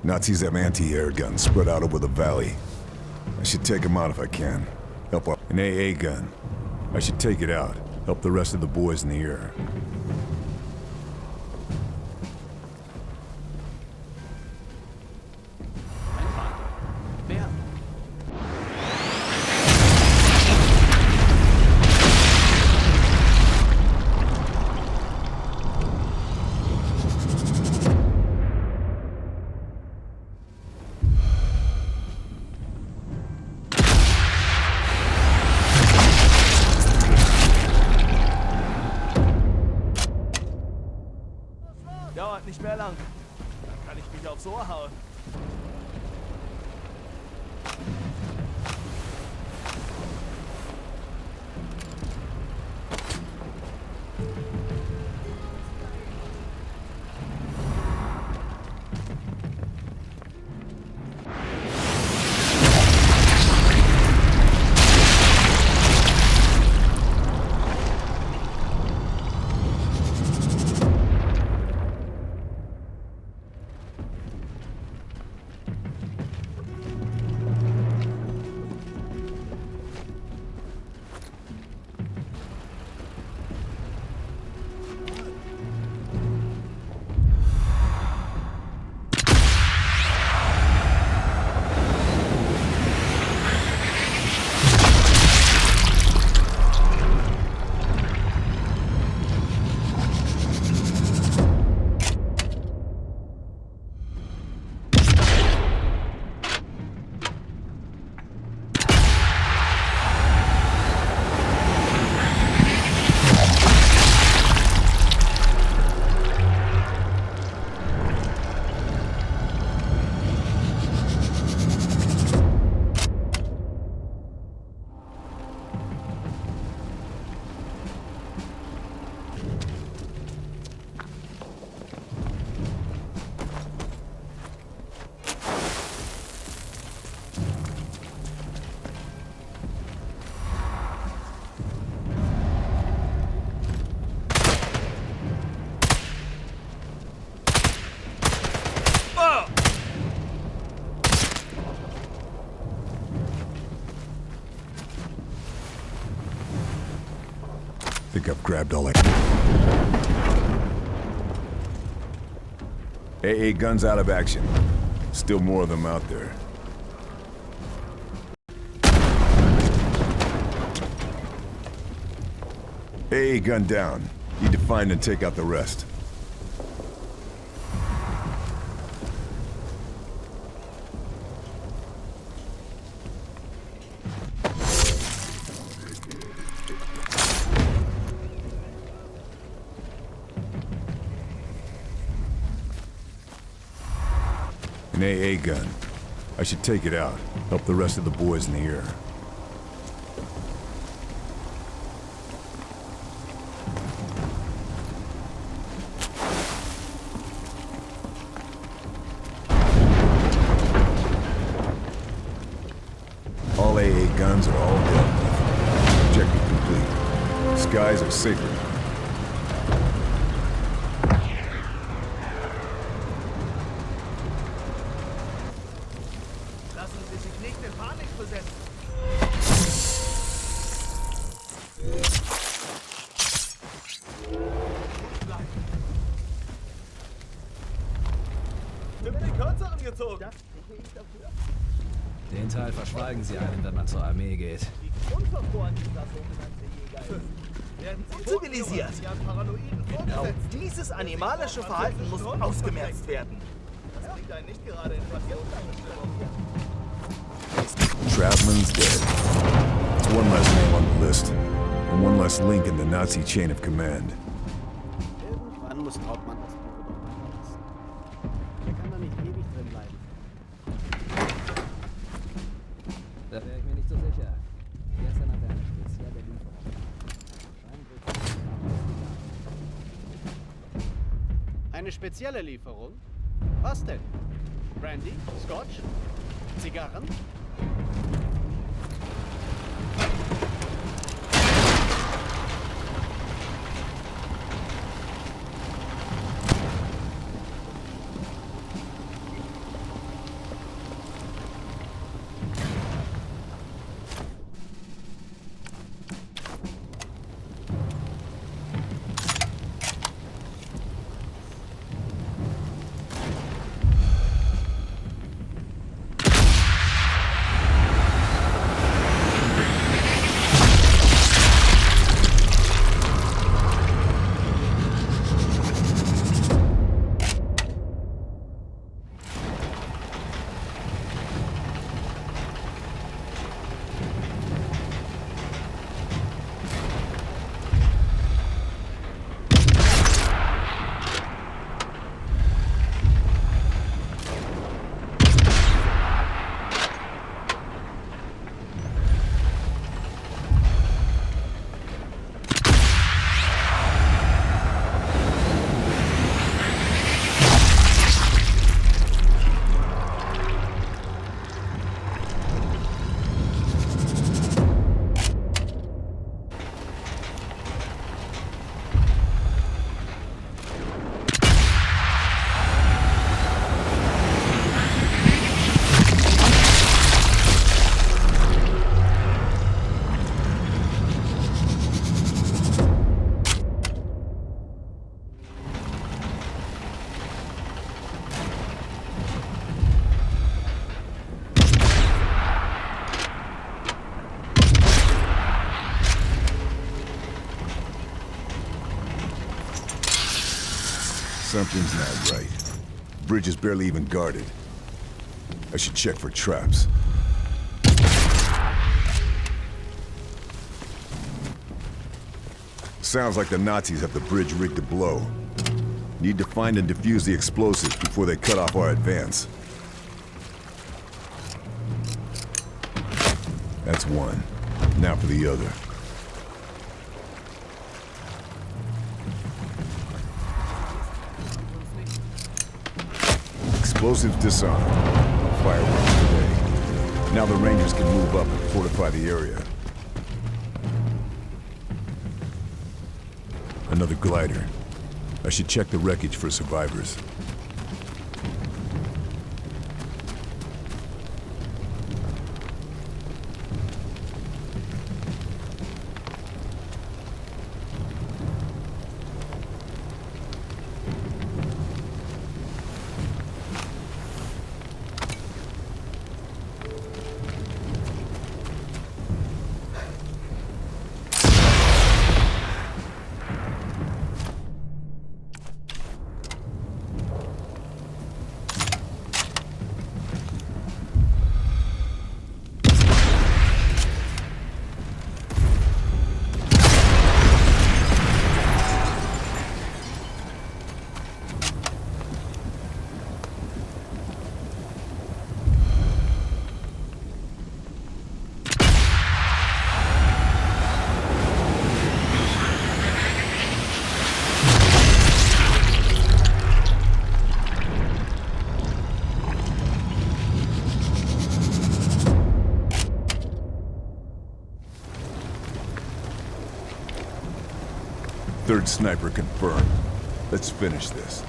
Nazis have anti-air guns spread out over the valley. I should take them out if I can. Help out. An AA gun. I should take it out. Help the rest of the boys in the air. Dauert nicht mehr lang. Dann kann ich mich aufs Ohr hauen. I think I've grabbed all I can. AA guns out of action. Still more of them out there. AA gun down. Need to find and take out the rest. An AA gun. I should take it out. Help the rest of the boys in the air. All AA guns are all dead. Objective complete. Skies are sacred. Lassen Sie sich nicht in Panik versetzen. Sind die kürzeren gezogen? Den Teil verschweigen sie einem, wenn man zur Armee geht. Werden zivilisiert. Genau dieses animalische Verhalten muss ausgemerzt werden. Das bringt einen nicht gerade in Trautmann's dead. It's one less name on the list, and one less link in the Nazi chain of command. Irgendwann muss Trautmann das Büro doch mal verlassen. Der kann da nicht ewig drin bleiben. Da wäre ich mir nicht so sicher. Gestern hat er eine spezielle Lieferung. Eine spezielle Lieferung? Was denn? Brandy? Scotch? Zigarren? Something's not right. Bridge is barely even guarded. I should check for traps. Sounds like the Nazis have the bridge rigged to blow. Need to find and defuse the explosives before they cut off our advance. That's one. Now for the other. Explosives disarmed. No fireworks today. Now the Rangers can move up and fortify the area. Another glider. I should check the wreckage for survivors. Third sniper confirmed. Let's finish this.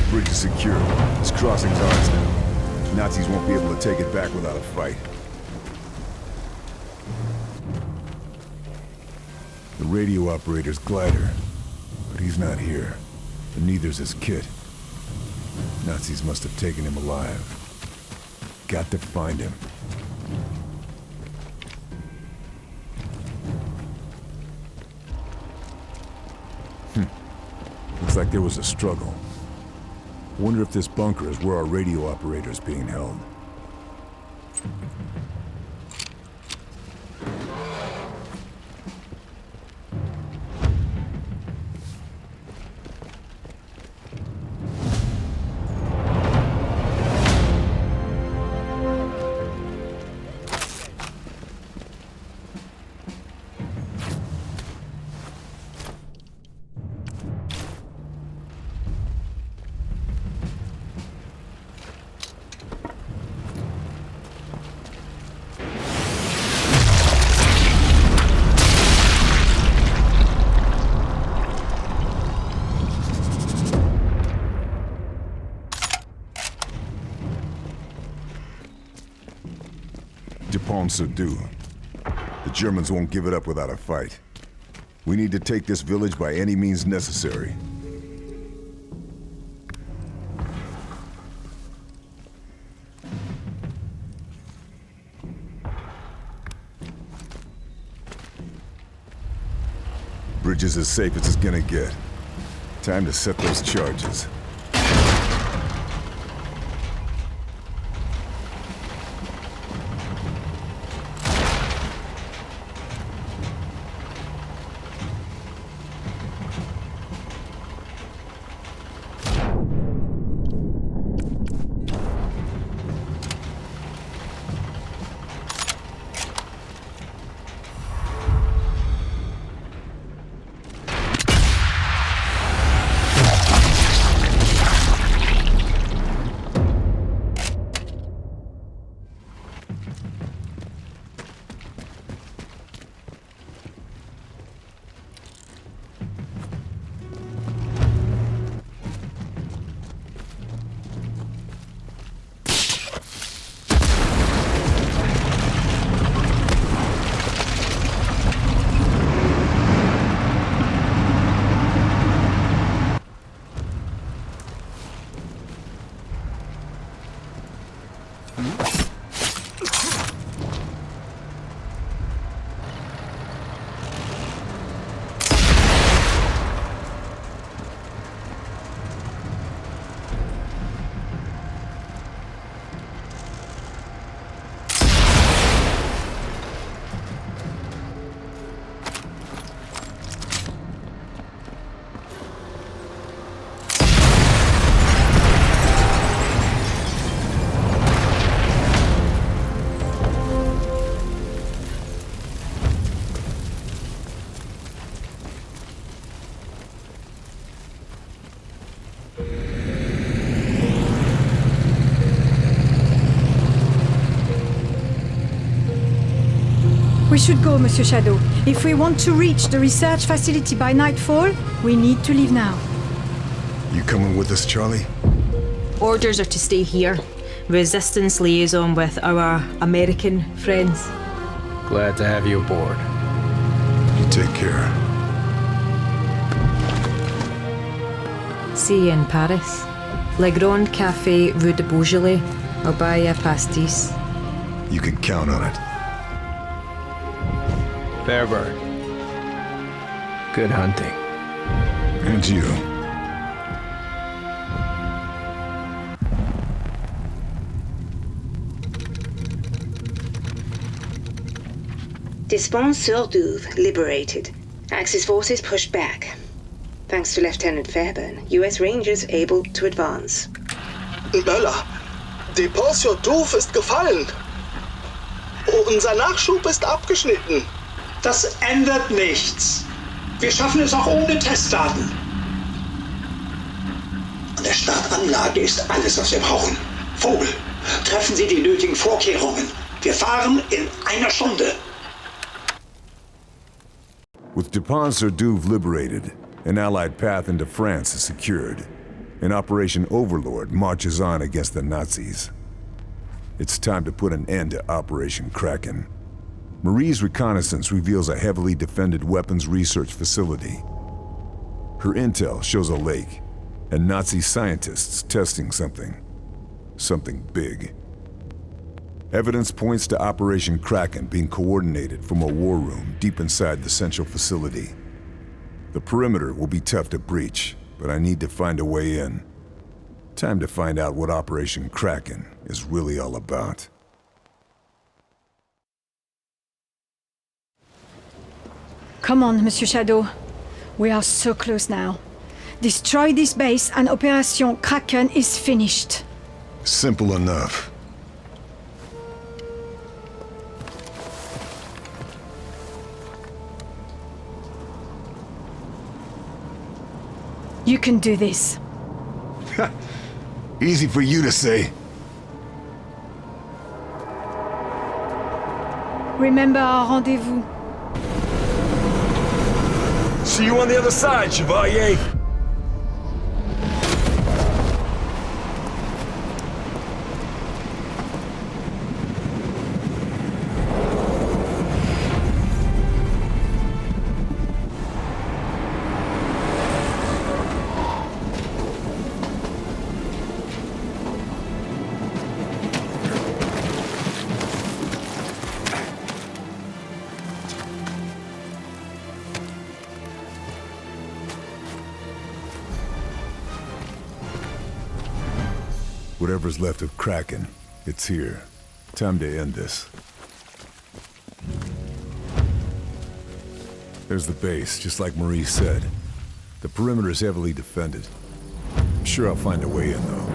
Bridge is secure. This crossing's ours now. Nazis won't be able to take it back without a fight. The radio operator's glider, but he's not here. And neither's his kit. Nazis must have taken him alive. Got to find him. Looks like there was a struggle. Wonder if this bunker is where our radio operator's being held. Subdue. The Germans won't give it up without a fight. We need to take this village by any means necessary. Bridge is as safe as it's gonna get. Time to set those charges. should go, Monsieur Shadow. If we want to reach the research facility by nightfall, we need to leave now. You coming with us, Charlie? Orders are to stay here. Resistance liaison with our American friends. Glad to have you aboard. You take care. See you in Paris. Le Grand Café, Rue de Beaujolais. I'll buy you a pastis. You can count on it. Fairbird. Good hunting. And you. Despens-sur-Douve liberated. Axis forces pushed back. Thanks to Lieutenant Fairburn, US Rangers able to advance. Möller, Despens-sur-Douve ist gefallen. Unser Nachschub ist abgeschnitten. Das ändert nichts. Wir schaffen es auch ohne Testdaten. An der Startanlage ist alles, was wir brauchen. Vogel, treffen Sie die nötigen Vorkehrungen. Wir fahren in einer Stunde. With Despens-sur-Douve liberated, an Allied path into France is secured, and Operation Overlord marches on against the Nazis. It's time to put an end to Operation Kraken. Marie's reconnaissance reveals a heavily defended weapons research facility. Her intel shows a lake, and Nazi scientists testing something. Something big. Evidence points to Operation Kraken being coordinated from a war room deep inside the central facility. The perimeter will be tough to breach, but I need to find a way in. Time to find out what Operation Kraken is really all about. Come on, Monsieur Shadow. We are so close now. Destroy this base and Operation Kraken is finished. Simple enough. You can do this. Easy for you to say. Remember our rendezvous. See you on the other side, Chevalier! Whatever's left of Kraken, it's here. Time to end this. There's the base, just like Marie said. The perimeter is heavily defended. I'm sure I'll find a way in, though.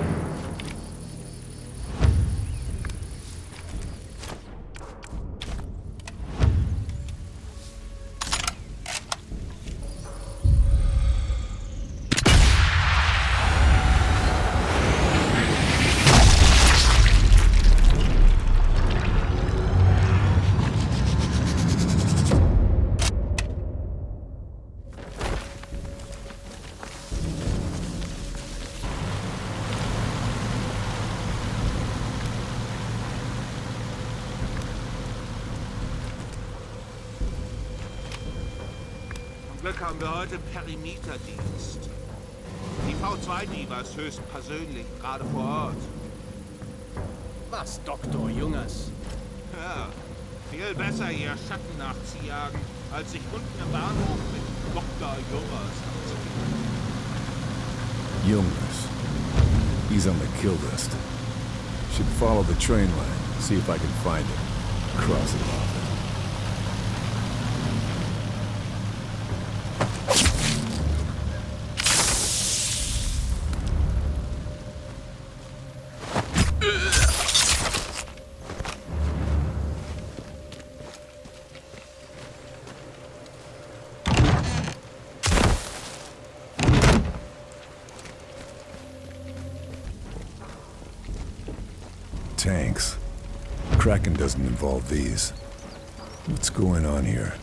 Glück haben wir heute Perimeterdienst. Die V2-Diva ist höchstpersönlich gerade vor Ort. Was, Dr. Jungers? Ja, viel besser ihr Schatten nachzujagen, als sich unten im Bahnhof mit Dr. Jungers abzugeben. Jungers. He's on the kill list. Should follow the train line, see if I can find him. Cross it off. Tanks. Kraken doesn't involve these. What's going on here?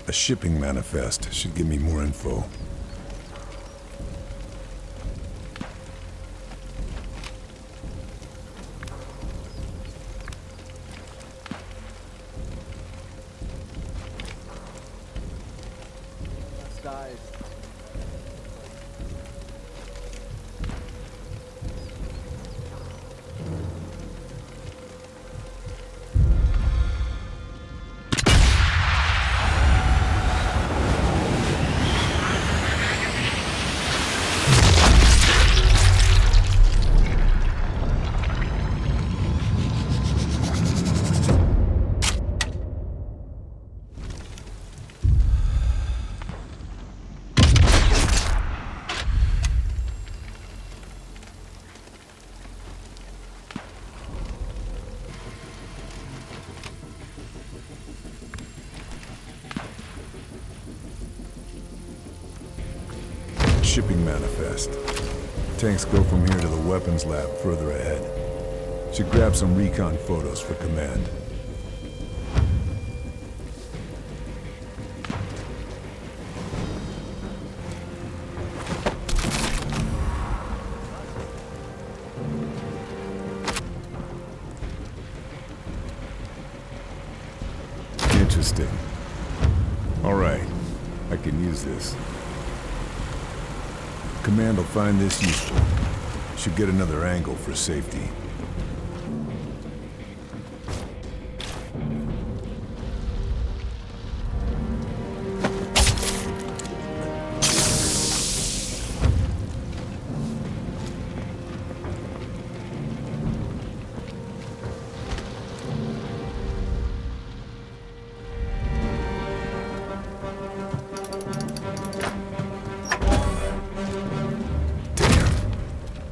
A shipping manifest should give me more info. Shipping manifest. Tanks go from here to the weapons lab further ahead. Should grab some recon photos for command. Interesting. All right, I can use this. Command will find this useful. Should get another angle for safety.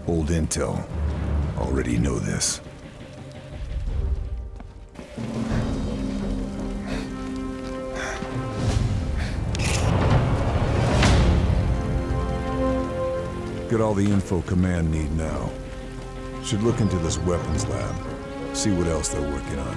Old intel. Already know this. Get all the info command need now. Should look into this weapons lab. See what else they're working on.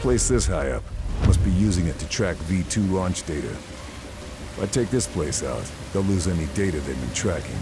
Place this high up. Must be using it to track V2 launch data. If I take this place out, they'll lose any data they've been tracking.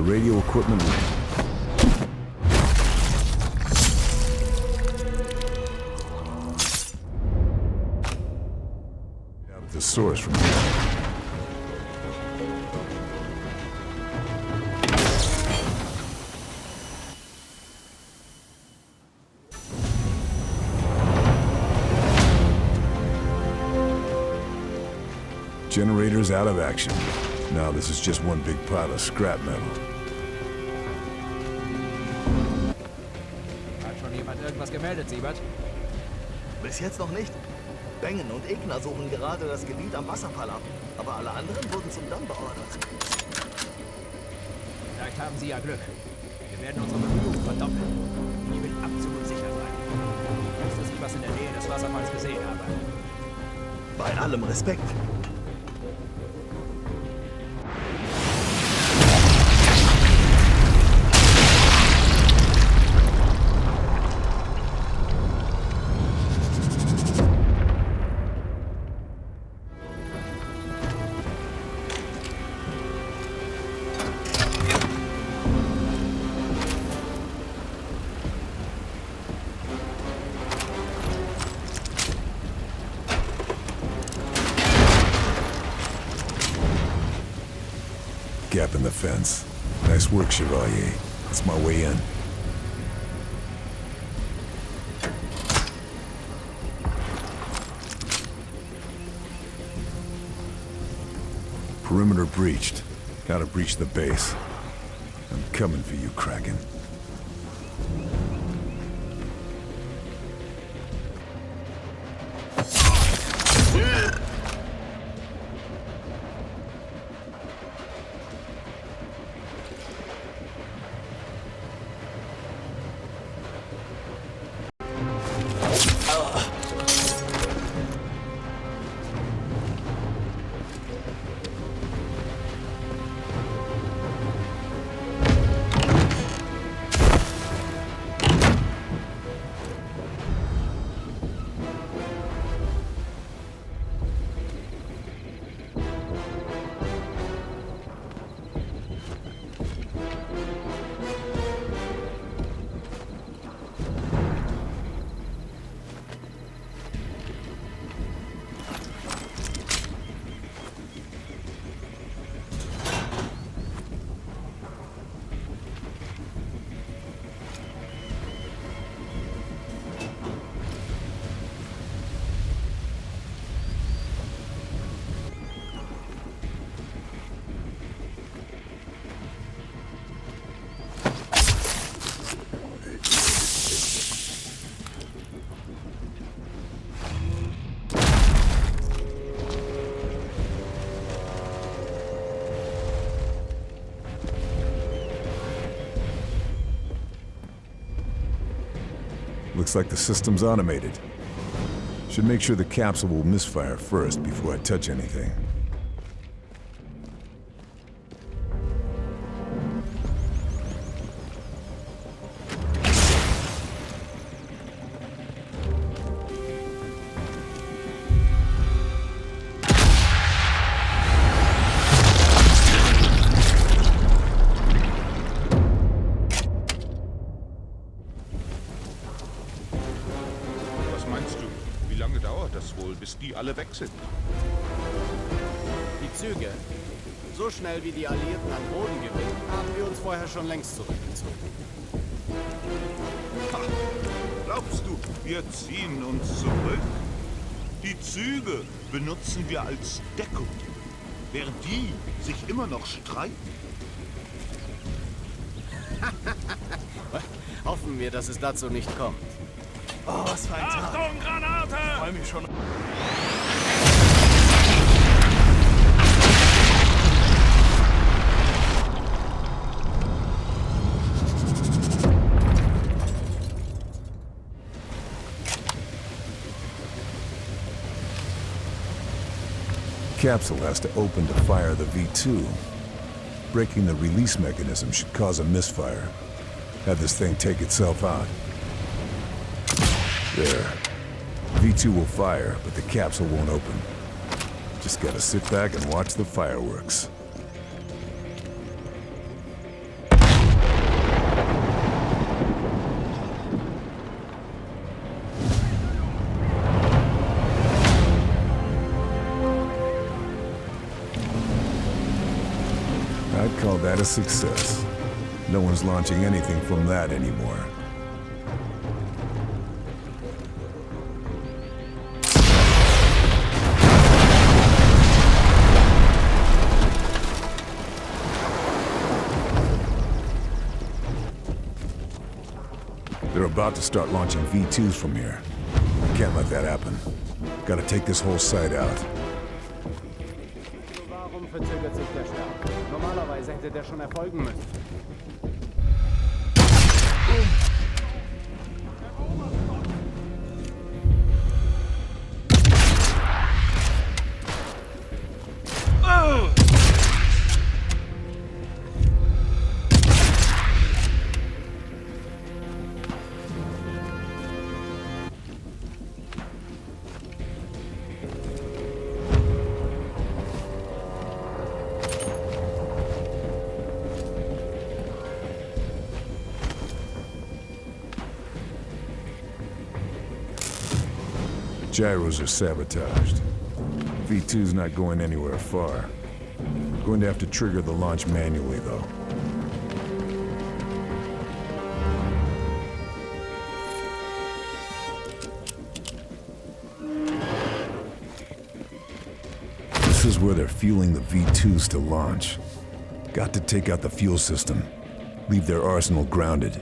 The radio equipment... the source from here. Generators out of action. Now this is just one big pile of scrap metal. Hat schon jemand irgendwas gemeldet, Siebert? Bis jetzt noch nicht. Bengen und Igna suchen gerade das Gebiet am Wasserfall ab. Aber alle anderen wurden zum Damm beordert. Vielleicht haben Sie ja Glück. Wir werden unsere Bemühungen verdoppeln. Ich will absolut sicher sein. Dass ich was in der Nähe des Wasserfalls gesehen habe. Bei allem Respekt. Gap in the fence. Nice work, Chevalier. That's my way in. Perimeter breached. Gotta breach the base. I'm coming for you, Kraken. Looks like the system's automated. Should make sure the capsule will misfire first before I touch anything. bis die alle weg sind. Die Züge. So schnell wie die Alliierten an Boden gewinnen, haben wir uns vorher schon längst zurückgezogen. Ha, glaubst du, wir ziehen uns zurück? Die Züge benutzen wir als Deckung, während die sich immer noch streiten. Hoffen wir, dass es dazu nicht kommt. Oh, was für ein Tag. Achtung, Granate! Ich freue mich schon. Capsule has to open to fire the V2. Breaking the release mechanism should cause a misfire. Have this thing take itself out. There. V2 will fire, but the capsule won't open. Just gotta sit back and watch the fireworks. I'd call that a success. No one's launching anything from that anymore. They're about to start launching V2s from here. Can't let that happen. Gotta take this whole site out. Warum verzögert sich der Start? Normalerweise hätte der schon erfolgen müssen. Gyros are sabotaged. V2's not going anywhere far. Going to have to trigger the launch manually, though. This is where they're fueling the V2s to launch. Got to take out the fuel system. Leave their arsenal grounded.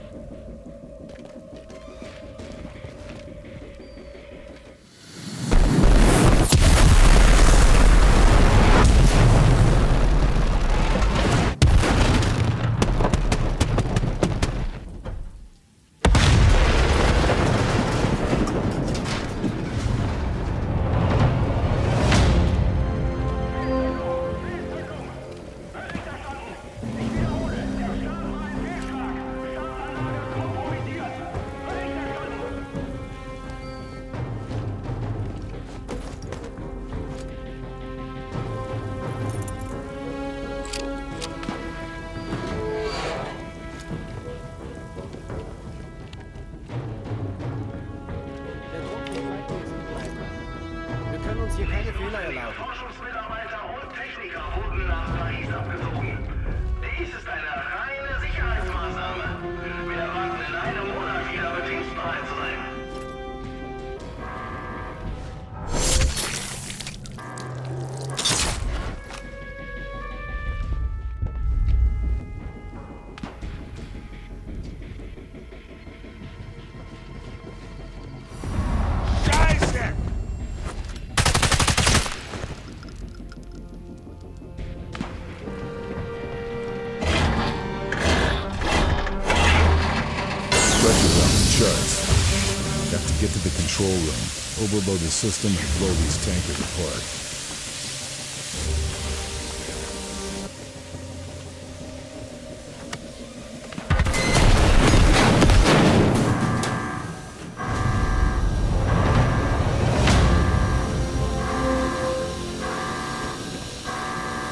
Overload the system and blow these tankers apart.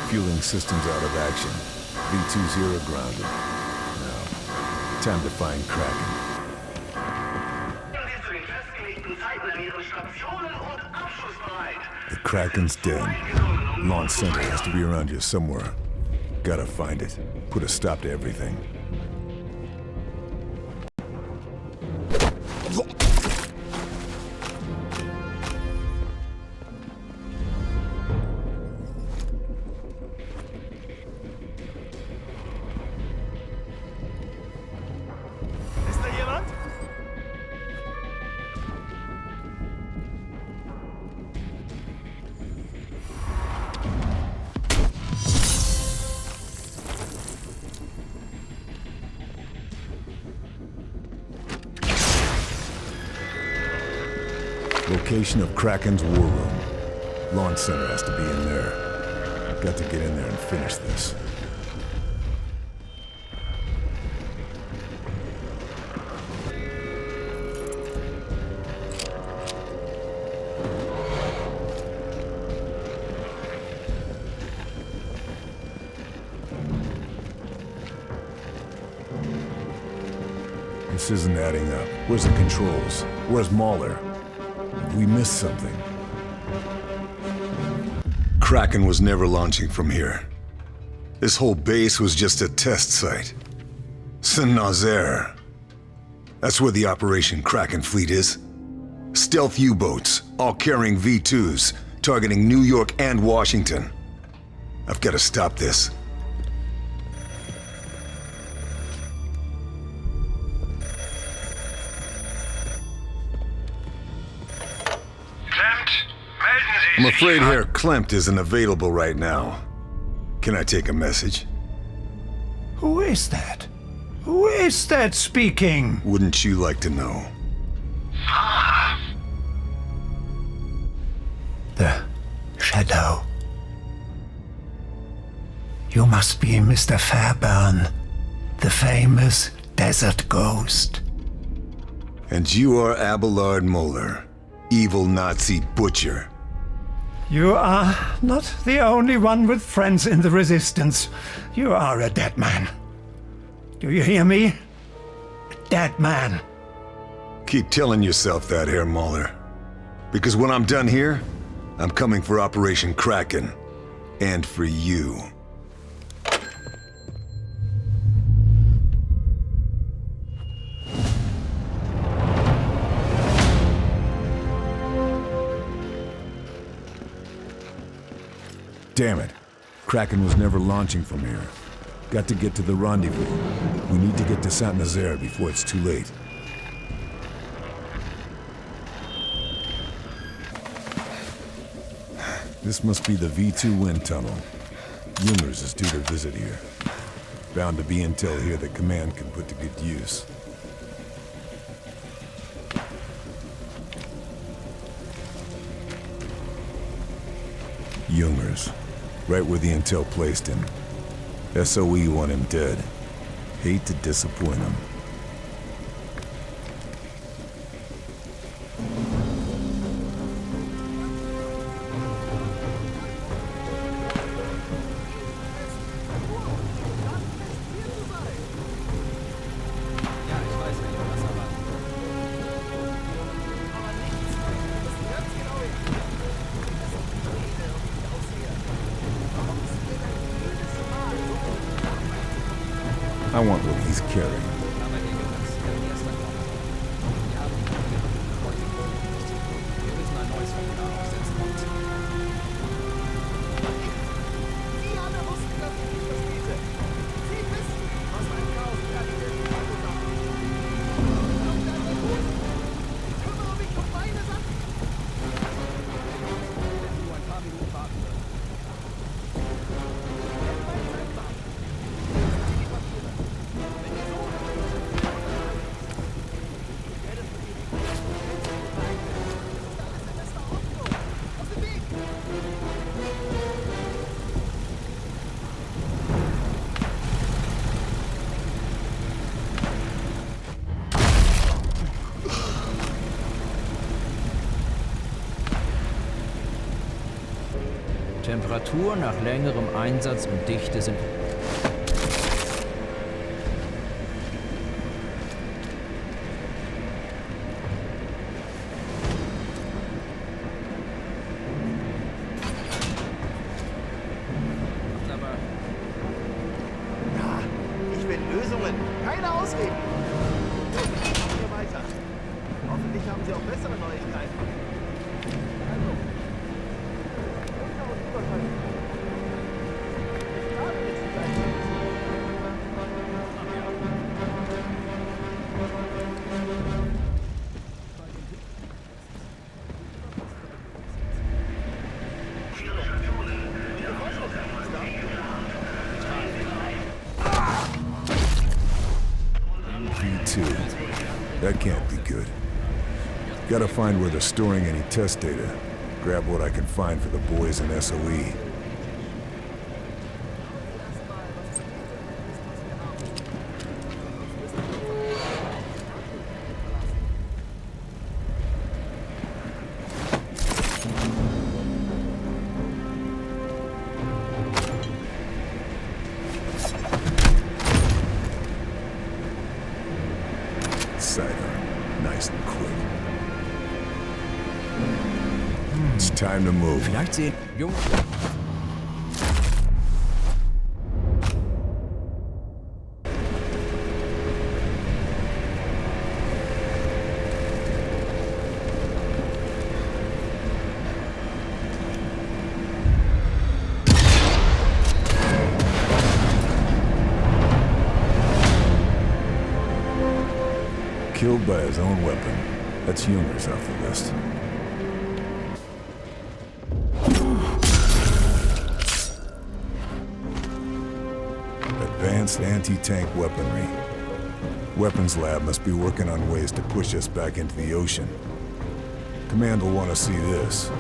Fueling systems out of action. V2-0 grounded. Now, time to find Kraken. The Kraken's dead. Launch center has to be around here somewhere. Gotta find it. Put a stop to everything. Location of Kraken's war room. Launch center has to be in there. Got to get in there and finish this. This isn't adding up. Where's the controls? Where's Mahler? We missed something. Kraken was never launching from here. This whole base was just a test site. Saint-Nazaire. That's where the Operation Kraken fleet is. Stealth U-boats, all carrying V2s, targeting New York and Washington. I've got to stop this. I'm afraid Herr Klempt isn't available right now. Can I take a message? Who is that? Who is that speaking? Wouldn't you like to know? The Shadow. You must be Mr. Fairburn, the famous desert ghost. And you are Abelard Moeller, evil Nazi butcher. You are not the only one with friends in the Resistance. You are a dead man. Do you hear me? A dead man. Keep telling yourself that, Herr Moeller. Because when I'm done here, I'm coming for Operation Kraken. And for you. Damn it. Kraken was never launching from here. Got to get to the rendezvous. We need to get to Saint-Nazaire before it's too late. This must be the V2 wind tunnel. Jungers is due to visit here. Bound to be intel here that Command can put to good use. Jungers. Right where the intel placed him. SOE want him dead. Hate to disappoint him. I want what he's carrying. Temperatur nach längerem Einsatz und Dichte sind... Ja, ich will Lösungen, keine Ausreden. Machen wir weiter. Hoffentlich haben Sie auch bessere Neuigkeiten. V2. That can't be good. Gotta find where they're storing any test data. Grab what I can find for the boys in SOE. Sidearm, nice and quick. It's time to move. Vielleicht sehen... Junge... killed by his own weapon. That's humorous off the list. Advanced anti-tank weaponry. Weapons lab must be working on ways to push us back into the ocean. Command will want to see this.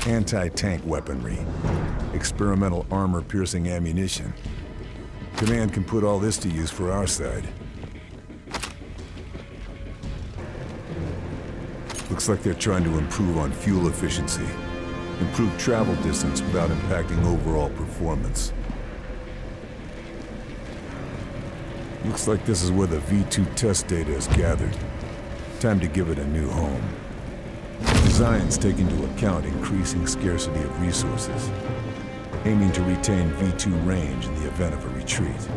Anti-tank weaponry. Experimental armor-piercing ammunition. Command can put all this to use for our side. Looks like they're trying to improve on fuel efficiency. Improve travel distance without impacting overall performance. Looks like this is where the V2 test data is gathered. Time to give it a new home. Designs take into account increasing scarcity of resources, aiming to retain V2 range in the event of a retreat.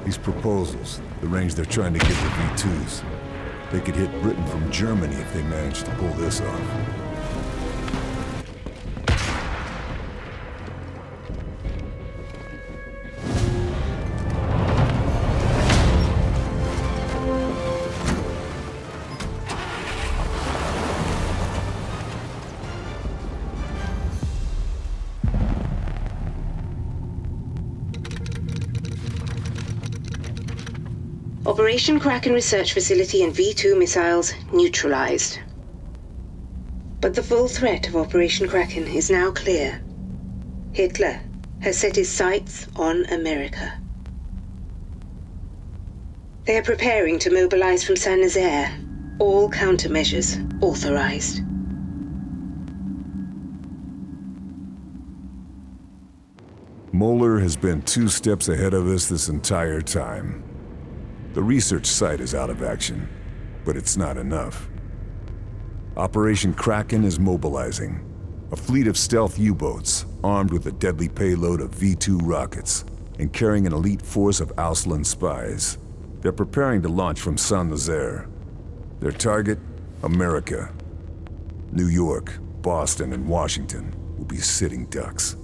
These proposals, the range they're trying to give the V2s, they could hit Britain from Germany if they managed to pull this off. Operation Kraken Research Facility and V2 missiles neutralized. But the full threat of Operation Kraken is now clear. Hitler has set his sights on America. They are preparing to mobilize from Saint-Nazaire, all countermeasures authorized. Moeller has been 2 steps ahead of us this entire time. The research site is out of action, but it's not enough. Operation Kraken is mobilizing. A fleet of stealth U-boats, armed with a deadly payload of V2 rockets, and carrying an elite force of Auslan spies. They're preparing to launch from Saint-Nazaire. Their target? America. New York, Boston, and Washington will be sitting ducks.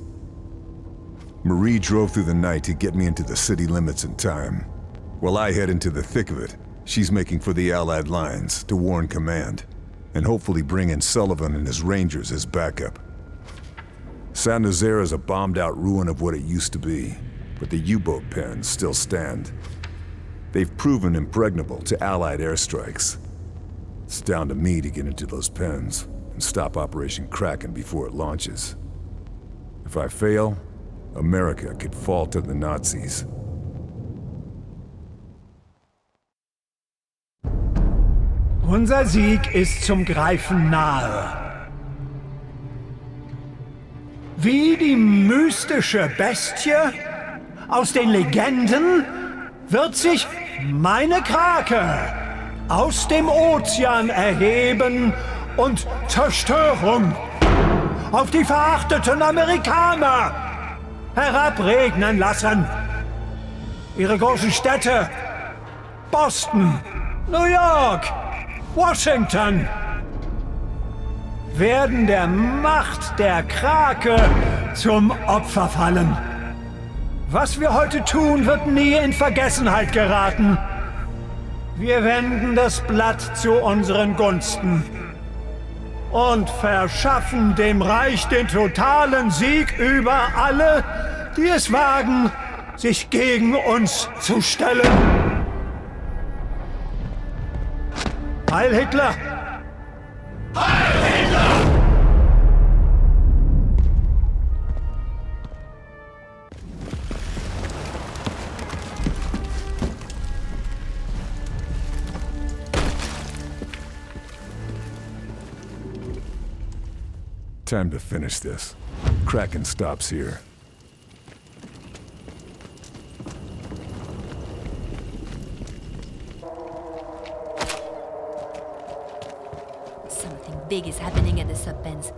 Marie drove through the night to get me into the city limits in time. While I head into the thick of it, she's making for the Allied lines to warn command, and hopefully bring in Sullivan and his Rangers as backup. Saint-Nazaire is a bombed-out ruin of what it used to be, but the U-boat pens still stand. They've proven impregnable to Allied airstrikes. It's down to me to get into those pens and stop Operation Kraken before it launches. If I fail, America could fall to the Nazis. Unser Sieg ist zum Greifen nahe. Wie die mystische Bestie aus den Legenden wird sich meine Krake aus dem Ozean erheben und Zerstörung auf die verachteten Amerikaner herabregnen lassen. Ihre großen Städte, Boston, New York, Washington, werden der Macht der Krake zum Opfer fallen. Was wir heute tun, wird nie in Vergessenheit geraten. Wir wenden das Blatt zu unseren Gunsten und verschaffen dem Reich den totalen Sieg über alle, die es wagen, sich gegen uns zu stellen. Heil Hitler! Heil Hitler! Time to finish this. Kraken stops here. Something big is happening at the sub-pens.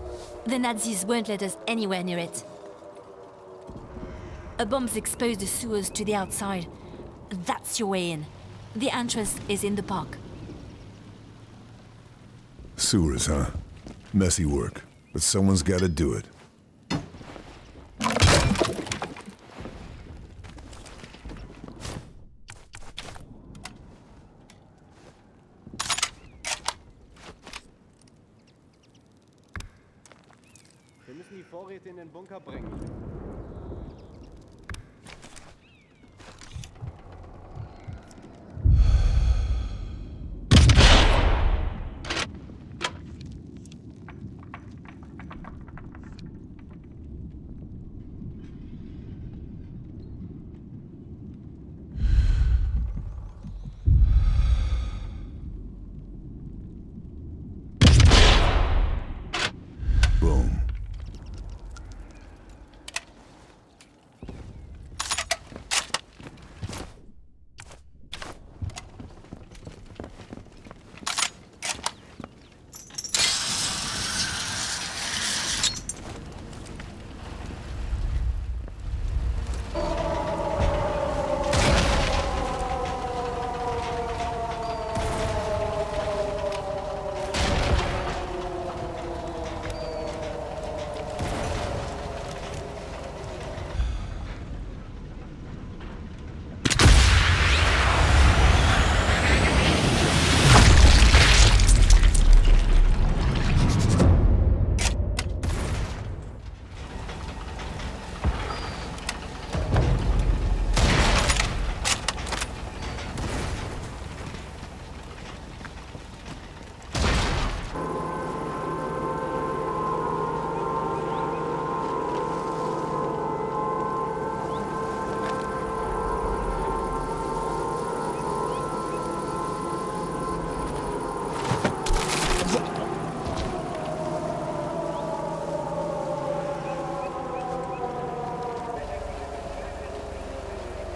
The Nazis won't let us anywhere near it. A bomb's exposed the sewers to the outside. That's your way in. The entrance is in the park. Sewers, huh? Messy work, but someone's gotta do it. Wir müssen die Vorräte in den Bunker bringen. Boom.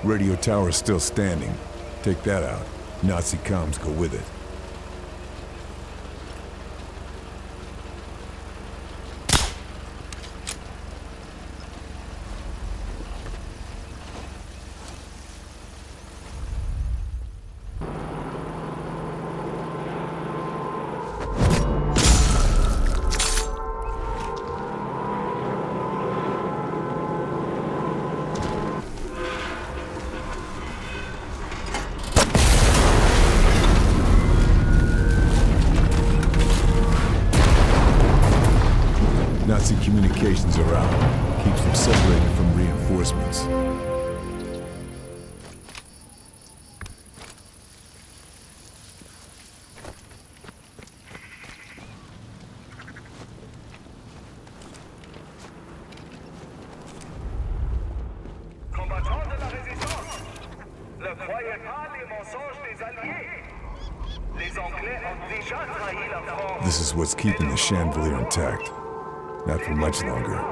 Radio tower is still standing. Take that out. Nazi comms go with it. Nazi communications are out. Keeps them separated from reinforcements. Combattants de la résistance, ne croyez pas les mensonges des alliés. Les Anglais ont déjà trahi la France. This is what's keeping the chandelier intact. Not for much longer.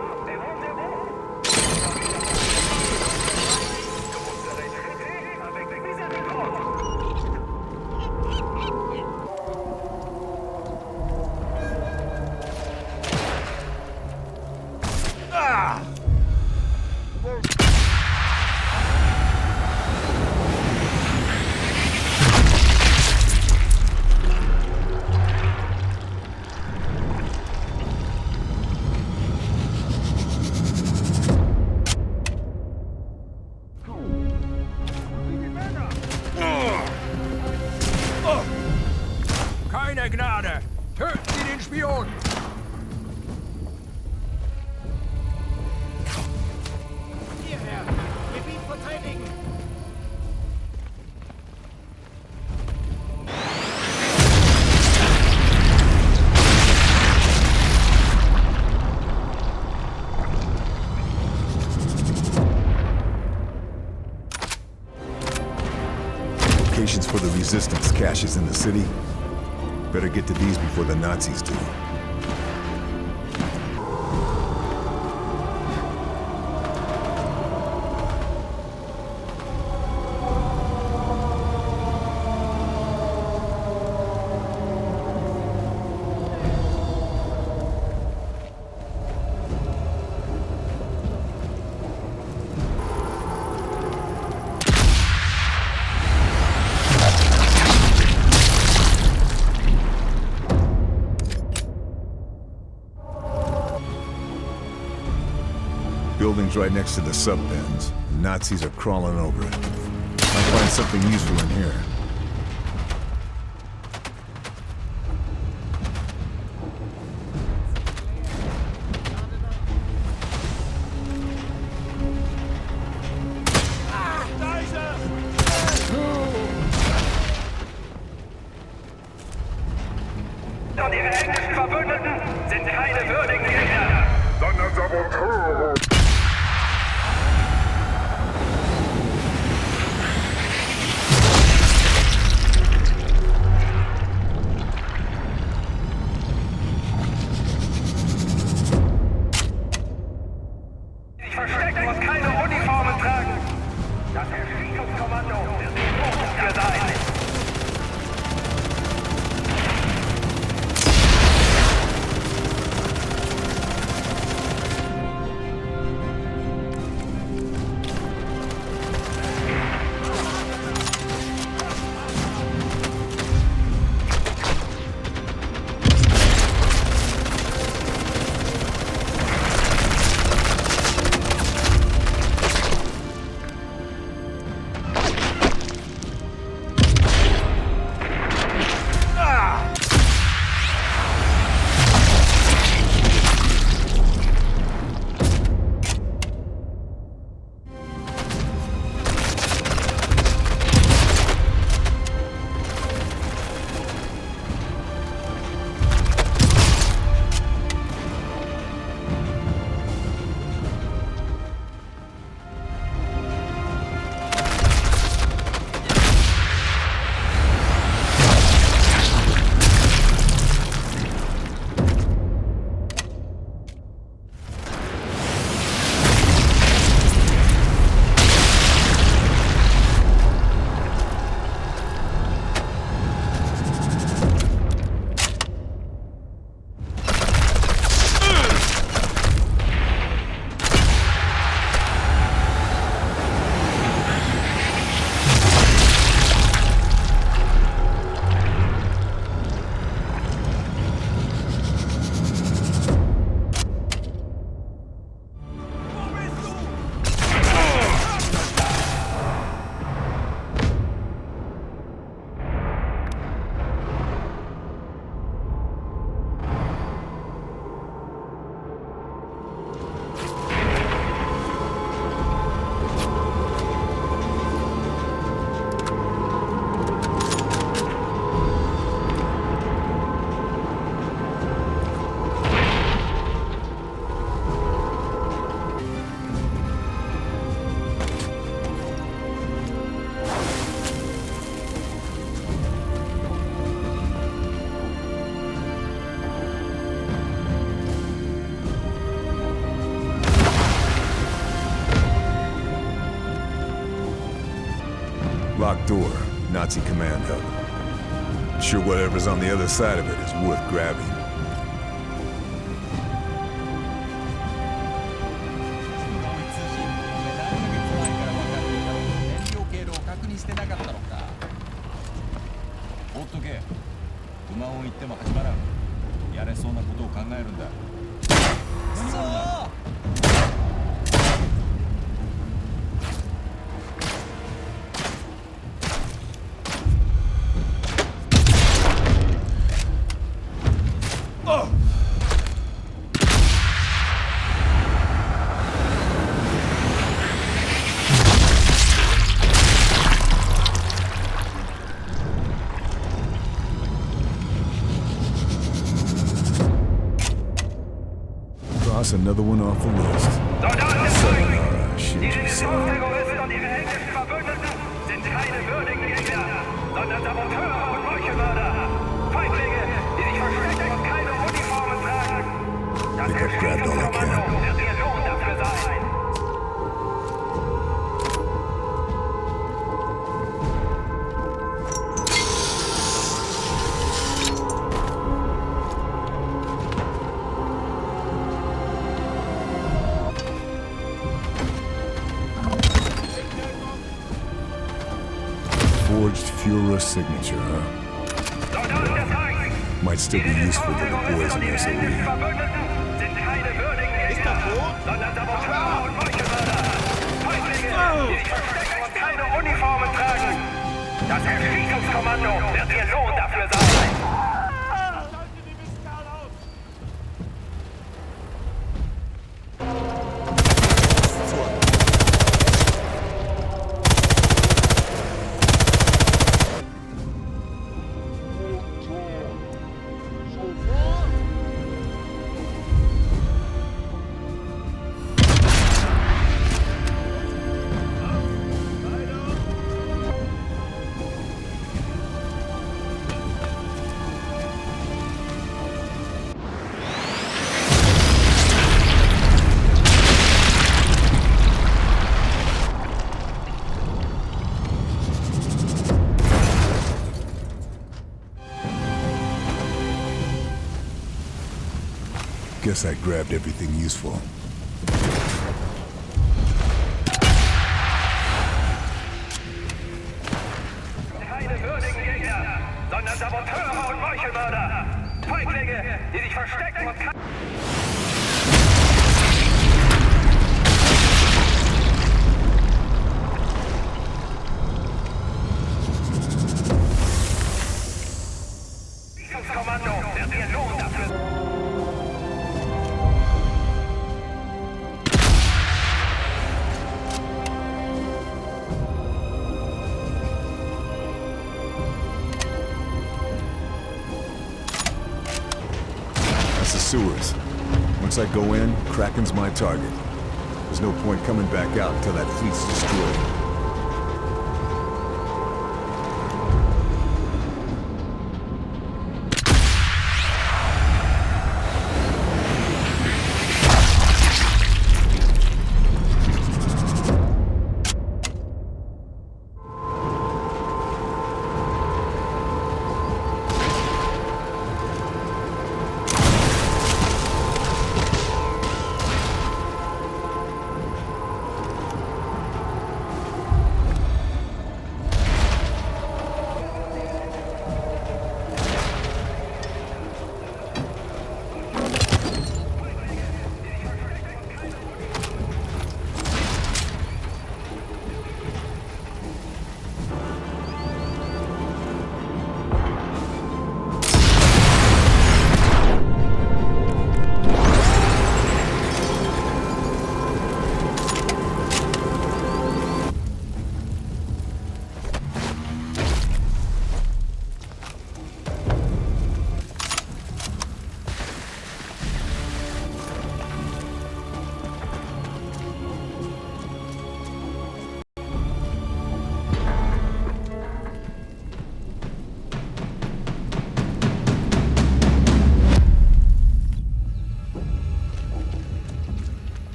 Keine Gnade! Töten Sie den Spion! Hierher! Gebiet verteidigen! Locations for the resistance caches in the city. Better get to these before the Nazis do. building's right next to the sub-pens. The Nazis are crawling over it. Might find something useful in here. Und ihre englischen Verbündeten sind keine würdigen Gegner, sondern Saboteure. Sie verstecken und keine Uniformen tragen. Das Erschießungskommando wird nicht gut dafür sein. Locked door, Nazi command hub. Sure whatever's on the other side of it is worth grabbing. Another one off the list. Sayonara, Shinji-san. Terroristen und ihre englischen Verbündeten sind keine würdigen Gegner, sondern Saboteure und Meuchelmörder. Feindlinge, die sich verstecken und keine Uniformen tragen. Das Erschießungskommando wird ihr Lohn dafür sein. Forged Führer signature, huh? Might still be useful to the boys in SOE. sondern Saboteure und Meuchelmörder. Feindlinge, die sich verstecken und keine Uniformen tragen. Das Erschießungskommando wird ihr Lohn dafür sein. Guess I grabbed everything useful. Keine würdigen Gegner, sondern Saboteure und Meuchelmörder. Feindlinge, die sich verstecken und Kommando wird ihr Lohn dafür. That's the sewers. Once I go in, Kraken's my target. There's no point coming back out until that fleet's destroyed.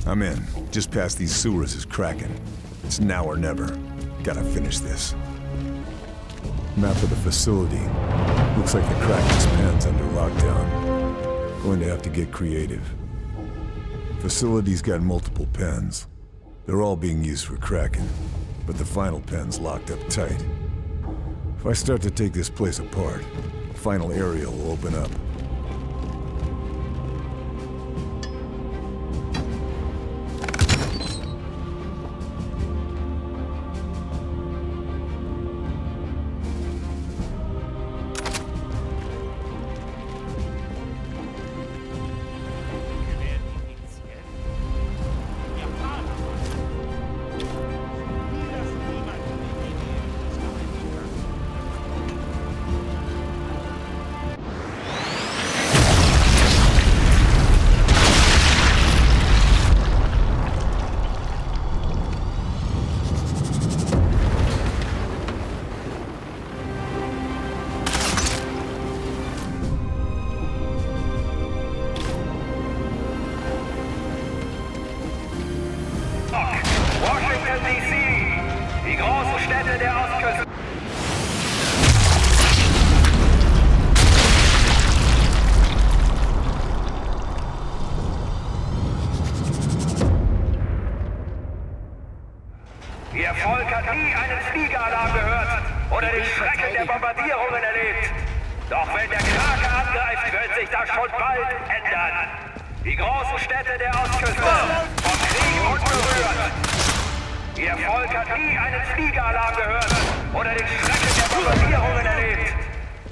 I'm in. Just past these sewers is Kraken. It's now or never. Gotta finish this. Map of the facility. Looks like the Kraken's pen's under lockdown. Going to have to get creative. Facility's got multiple pens. They're all being used for Kraken, but the final pen's locked up tight. If I start to take this place apart, the final area will open up. Ihr Volk hat nie einen Fliegeralarm gehört oder den Schrecken der Bombardierungen erlebt. Doch wenn der Krake angreift, wird sich das schon bald ändern. Die großen Städte der Ostküste, vom Krieg unberührt. Ihr Volk hat nie einen Fliegeralarm gehört oder den Schrecken der Bombardierungen erlebt.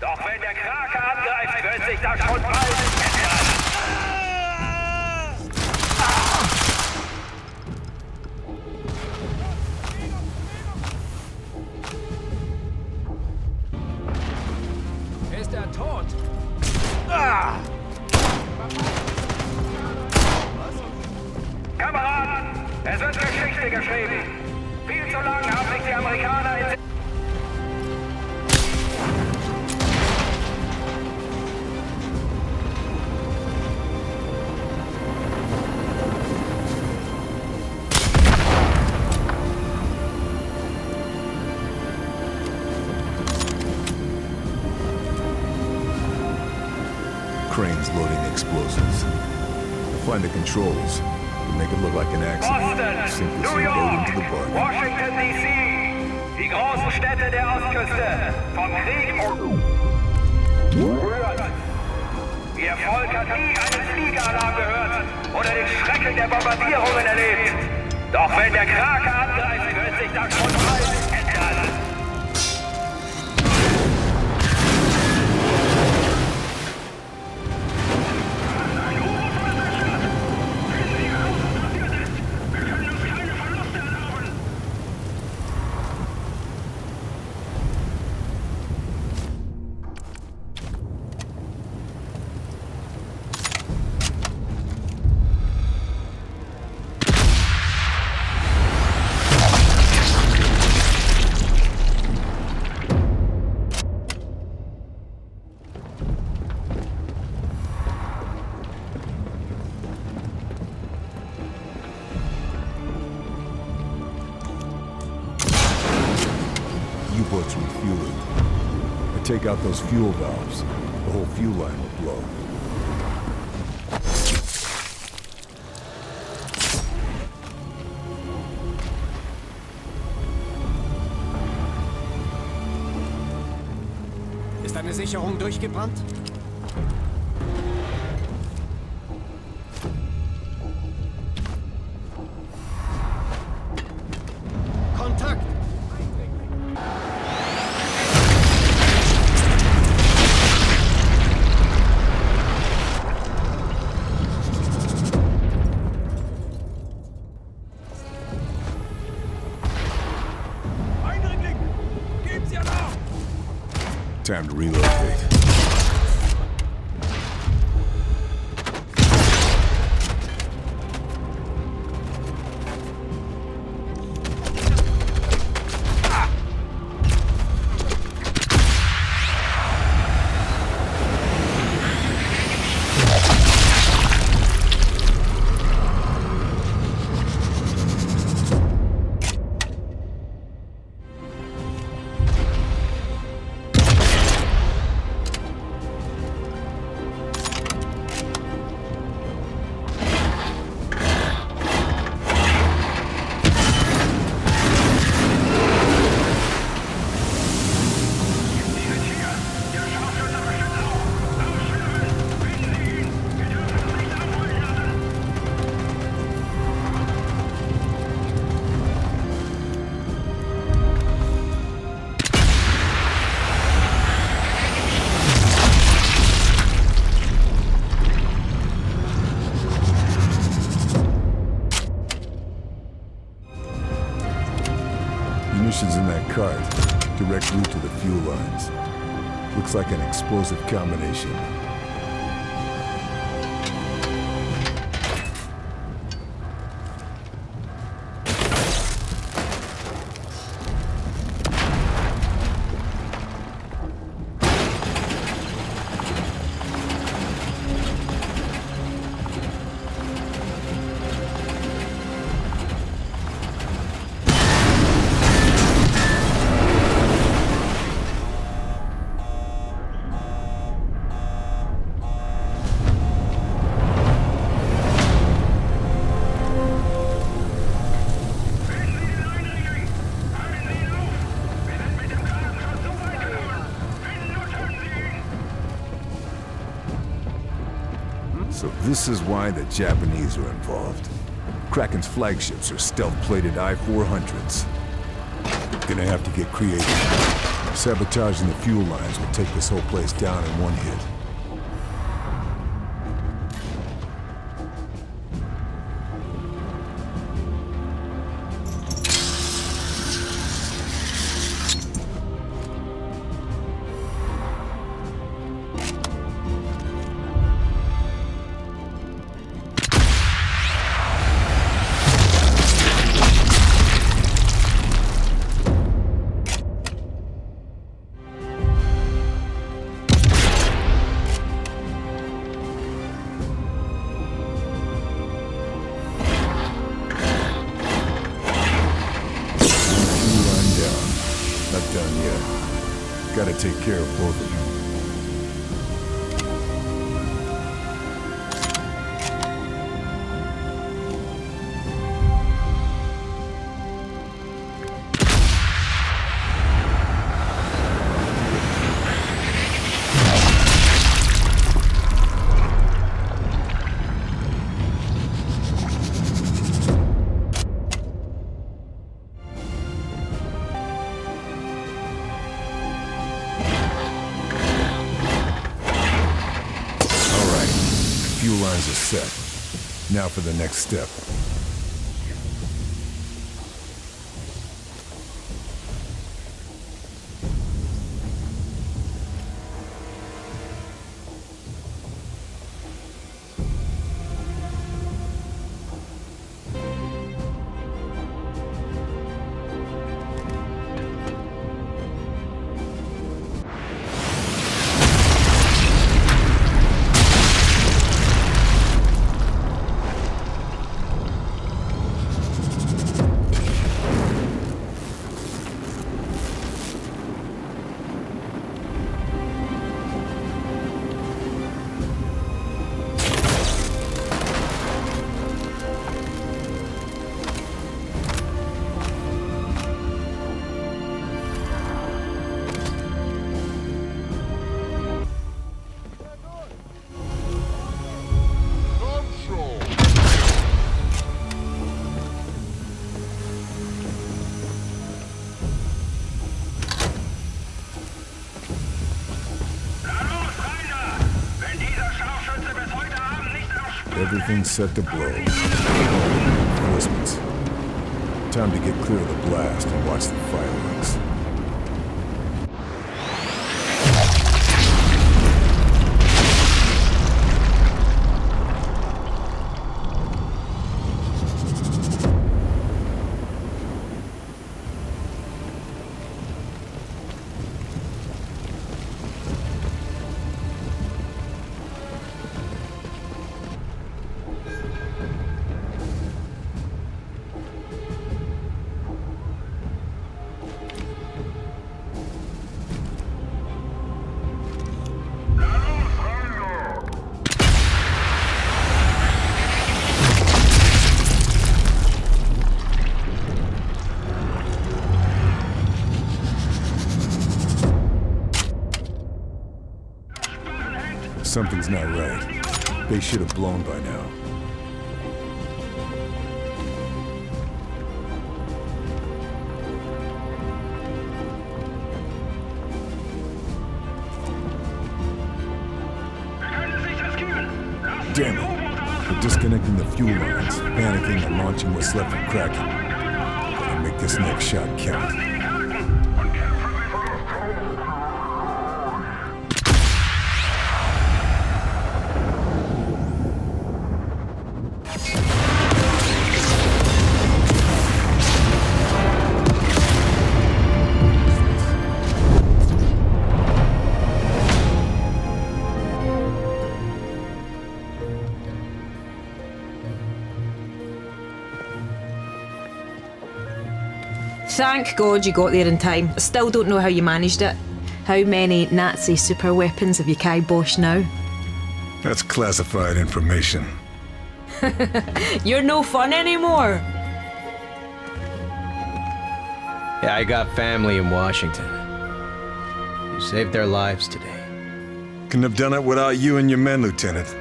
Doch wenn der Krake angreift, wird sich das schon bald ändern. Ist er tot? Kameraden, es wird Geschichte geschrieben. Viel zu lange haben sich die Amerikaner in... Cranes loading explosives. Find the controls. Make it look like an accident. Boston, Simply New say York, load into the bargain. Washington DC, die großen Städte der Ostküste, vom Krieg berührt. Ihr Volk hat nie einen Fliegeralarm gehört oder den Schrecken der Bombardierungen erlebt. Doch wenn der Krake angreift, wird sich das schon bald ändern. U-boats refueling. I take out those fuel valves. The whole fuel line will blow. Ist eine Sicherung durchgebrannt? Kontakt! Eindringling! Geben Sie Alarm! Time to relocate. Munitions in that cart. Direct route to the fuel lines. Looks like an explosive combination. So this is why the Japanese are involved. Kraken's flagships are stealth-plated I-400s. Gonna have to get creative. Sabotaging the fuel lines will take this whole place down in one hit. Gotta take care of both of them. Lines are set. Now for the next step. Everything's set to blow. Reinforcements. Time to get clear of the blast and watch the fireworks. Something's not right. They should have blown by now. Damn it. They're disconnecting the fuel lines, panicking and launching what's left of Kraken. Gotta make this next shot count. Thank God you got there in time. I still don't know how you managed it. How many Nazi super weapons have you kiboshed now? That's classified information. You're no fun anymore. Yeah, I got family in Washington. You saved their lives today. Couldn't have done it without you and your men, Lieutenant.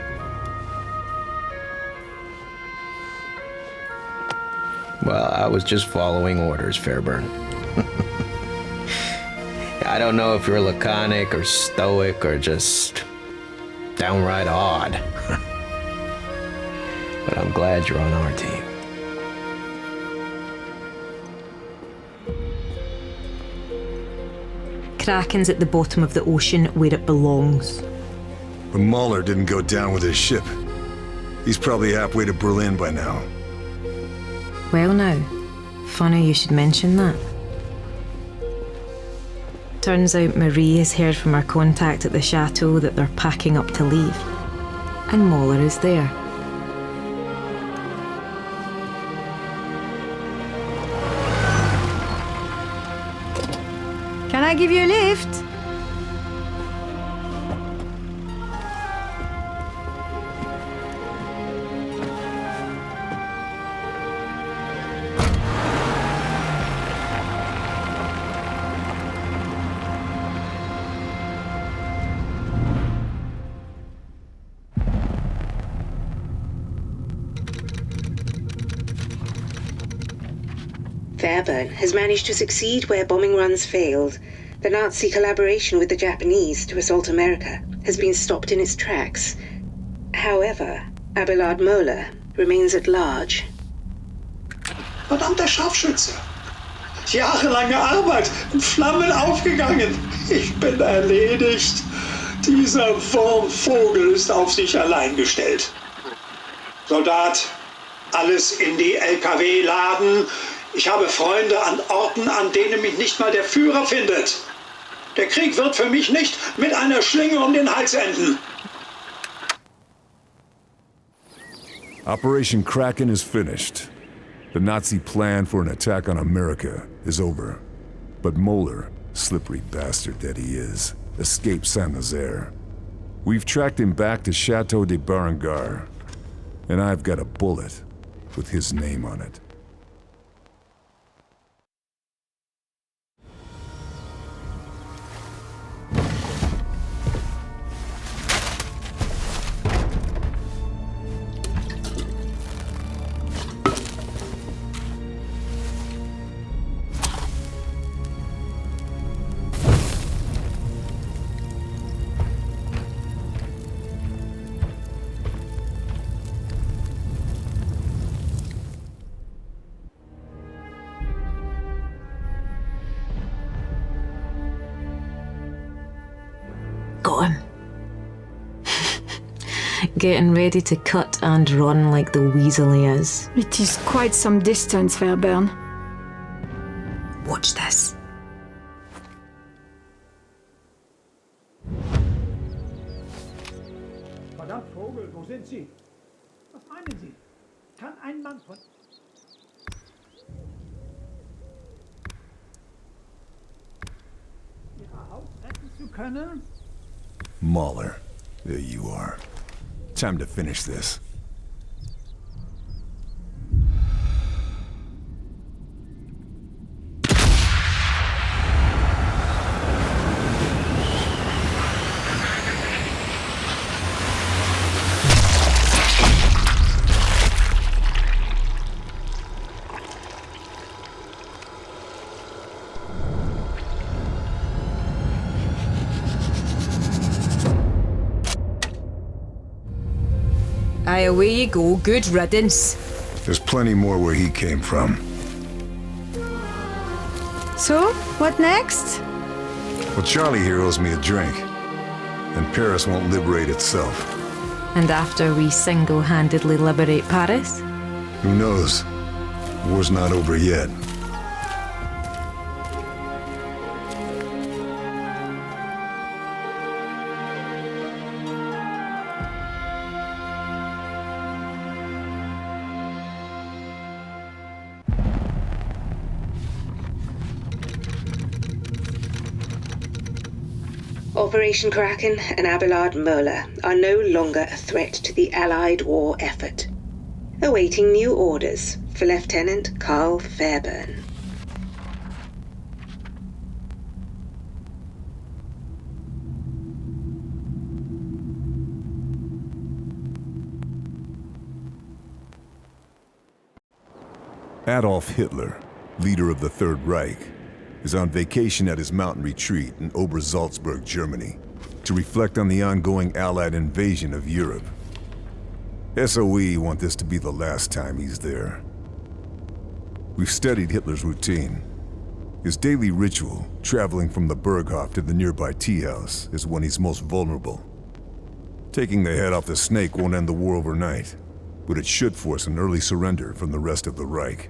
Well, I was just following orders, Fairburn. I don't know if you're laconic or stoic or just downright odd. But I'm glad you're on our team. Kraken's at the bottom of the ocean where it belongs. But Mahler didn't go down with his ship. He's probably halfway to Berlin by now. Well now, funny you should mention that. Turns out Marie has heard from her contact at the chateau that they're packing up to leave. And Mahler is there. Can I give you a lift? Fairburn has managed to succeed where bombing runs failed. The Nazi collaboration with the Japanese to assault America has been stopped in its tracks. However, Abelard Moeller remains at large. Verdammter Scharfschütze! Jahrelange Arbeit in Flammen aufgegangen. Ich bin erledigt. Dieser Wurmvogel ist auf sich allein gestellt. Soldat, alles in die LKW laden. Ich habe Freunde an Orten, an denen mich nicht mal der Führer findet. Der Krieg wird für mich nicht mit einer Schlinge um den Hals enden. Operation Kraken is finished. The Nazi plan for an attack on America is over. But Moeller, slippery bastard that he is, escaped Saint-Nazaire. We've tracked him back to Chateau de Berengar, and I've got a bullet with his name on it. Got him. Getting ready to cut and run like the weasel he is. It is quite some distance, Fairburn. Watch this. Verdammt, Vogel, wo sind Sie? Was meinen Sie? Kann ein Mann von... Ihre Haut retten zu können? Mahler, there you are. Time to finish this. Aye, away you go. Good riddance. There's plenty more where he came from. So, what next? Well, Charlie here owes me a drink. And Paris won't liberate itself. And after we single-handedly liberate Paris? Who knows? War's not over yet. Operation Kraken and Abelard Moeller are no longer a threat to the Allied war effort. Awaiting new orders for Lieutenant Carl Fairburn. Adolf Hitler, leader of the Third Reich, is on vacation at his mountain retreat in Obersalzberg, Germany, to reflect on the ongoing Allied invasion of Europe. SOE want this to be the last time he's there. We've studied Hitler's routine. His daily ritual, traveling from the Berghof to the nearby tea house, is when he's most vulnerable. Taking the head off the snake won't end the war overnight, but it should force an early surrender from the rest of the Reich.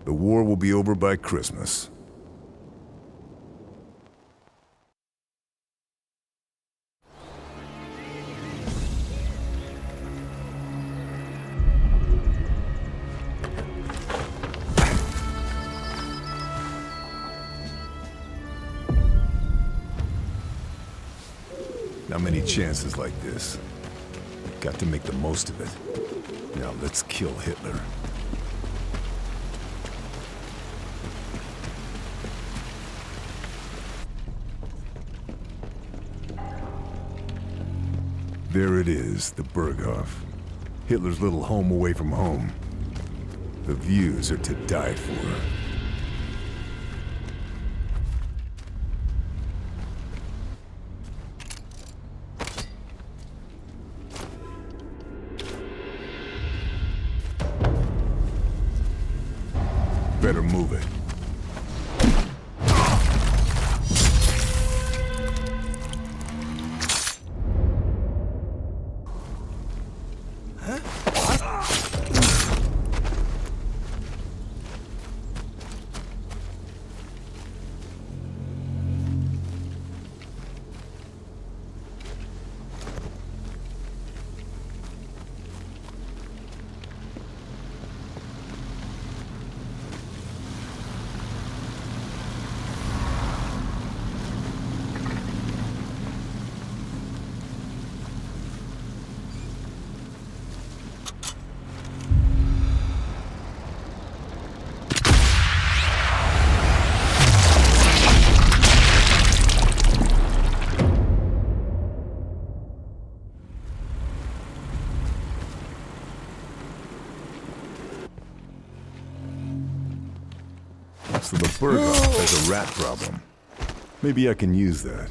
The war will be over by Christmas. Not many chances like this. Got to make the most of it. Now let's kill Hitler. There it is, the Berghof. Hitler's little home away from home. The views are to die for. Better move it. So the Berghof has a rat problem. Maybe I can use that.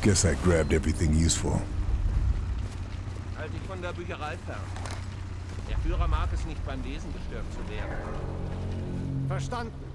Guess I grabbed everything useful. Halt dich von der Bücherei fern. Der Führer mag es nicht, beim Lesen gestört zu werden. Verstanden.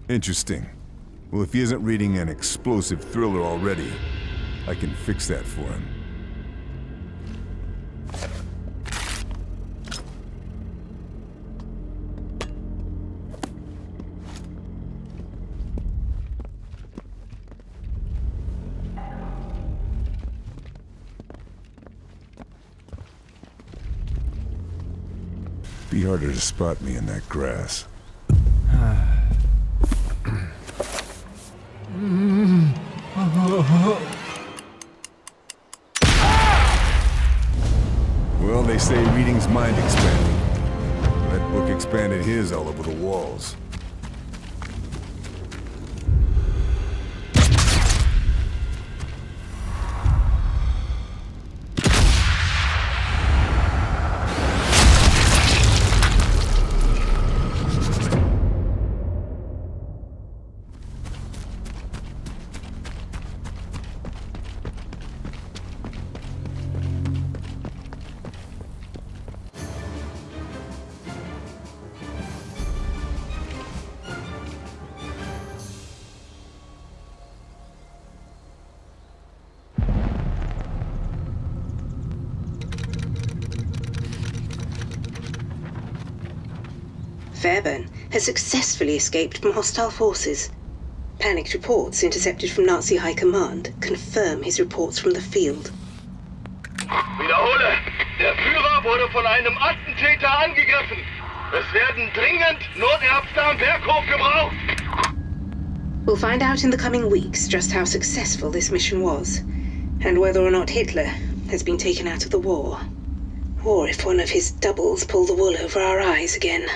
Interesting. Well, if he isn't reading an explosive thriller already, I can fix that for him. Be harder to spot me in that grass. Well, they say reading's mind expanding. That book expanded his all over the walls. Fairburn has successfully escaped from hostile forces. Panicked reports intercepted from Nazi High Command confirm his reports from the field. Wiederhole! Der Führer wurde von einem Attentäter angegriffen. Es werden dringend Notärzte am Berghof gebraucht. We'll find out in the coming weeks just how successful this mission was, and whether or not Hitler has been taken out of the war, or if one of his doubles pulled the wool over our eyes again.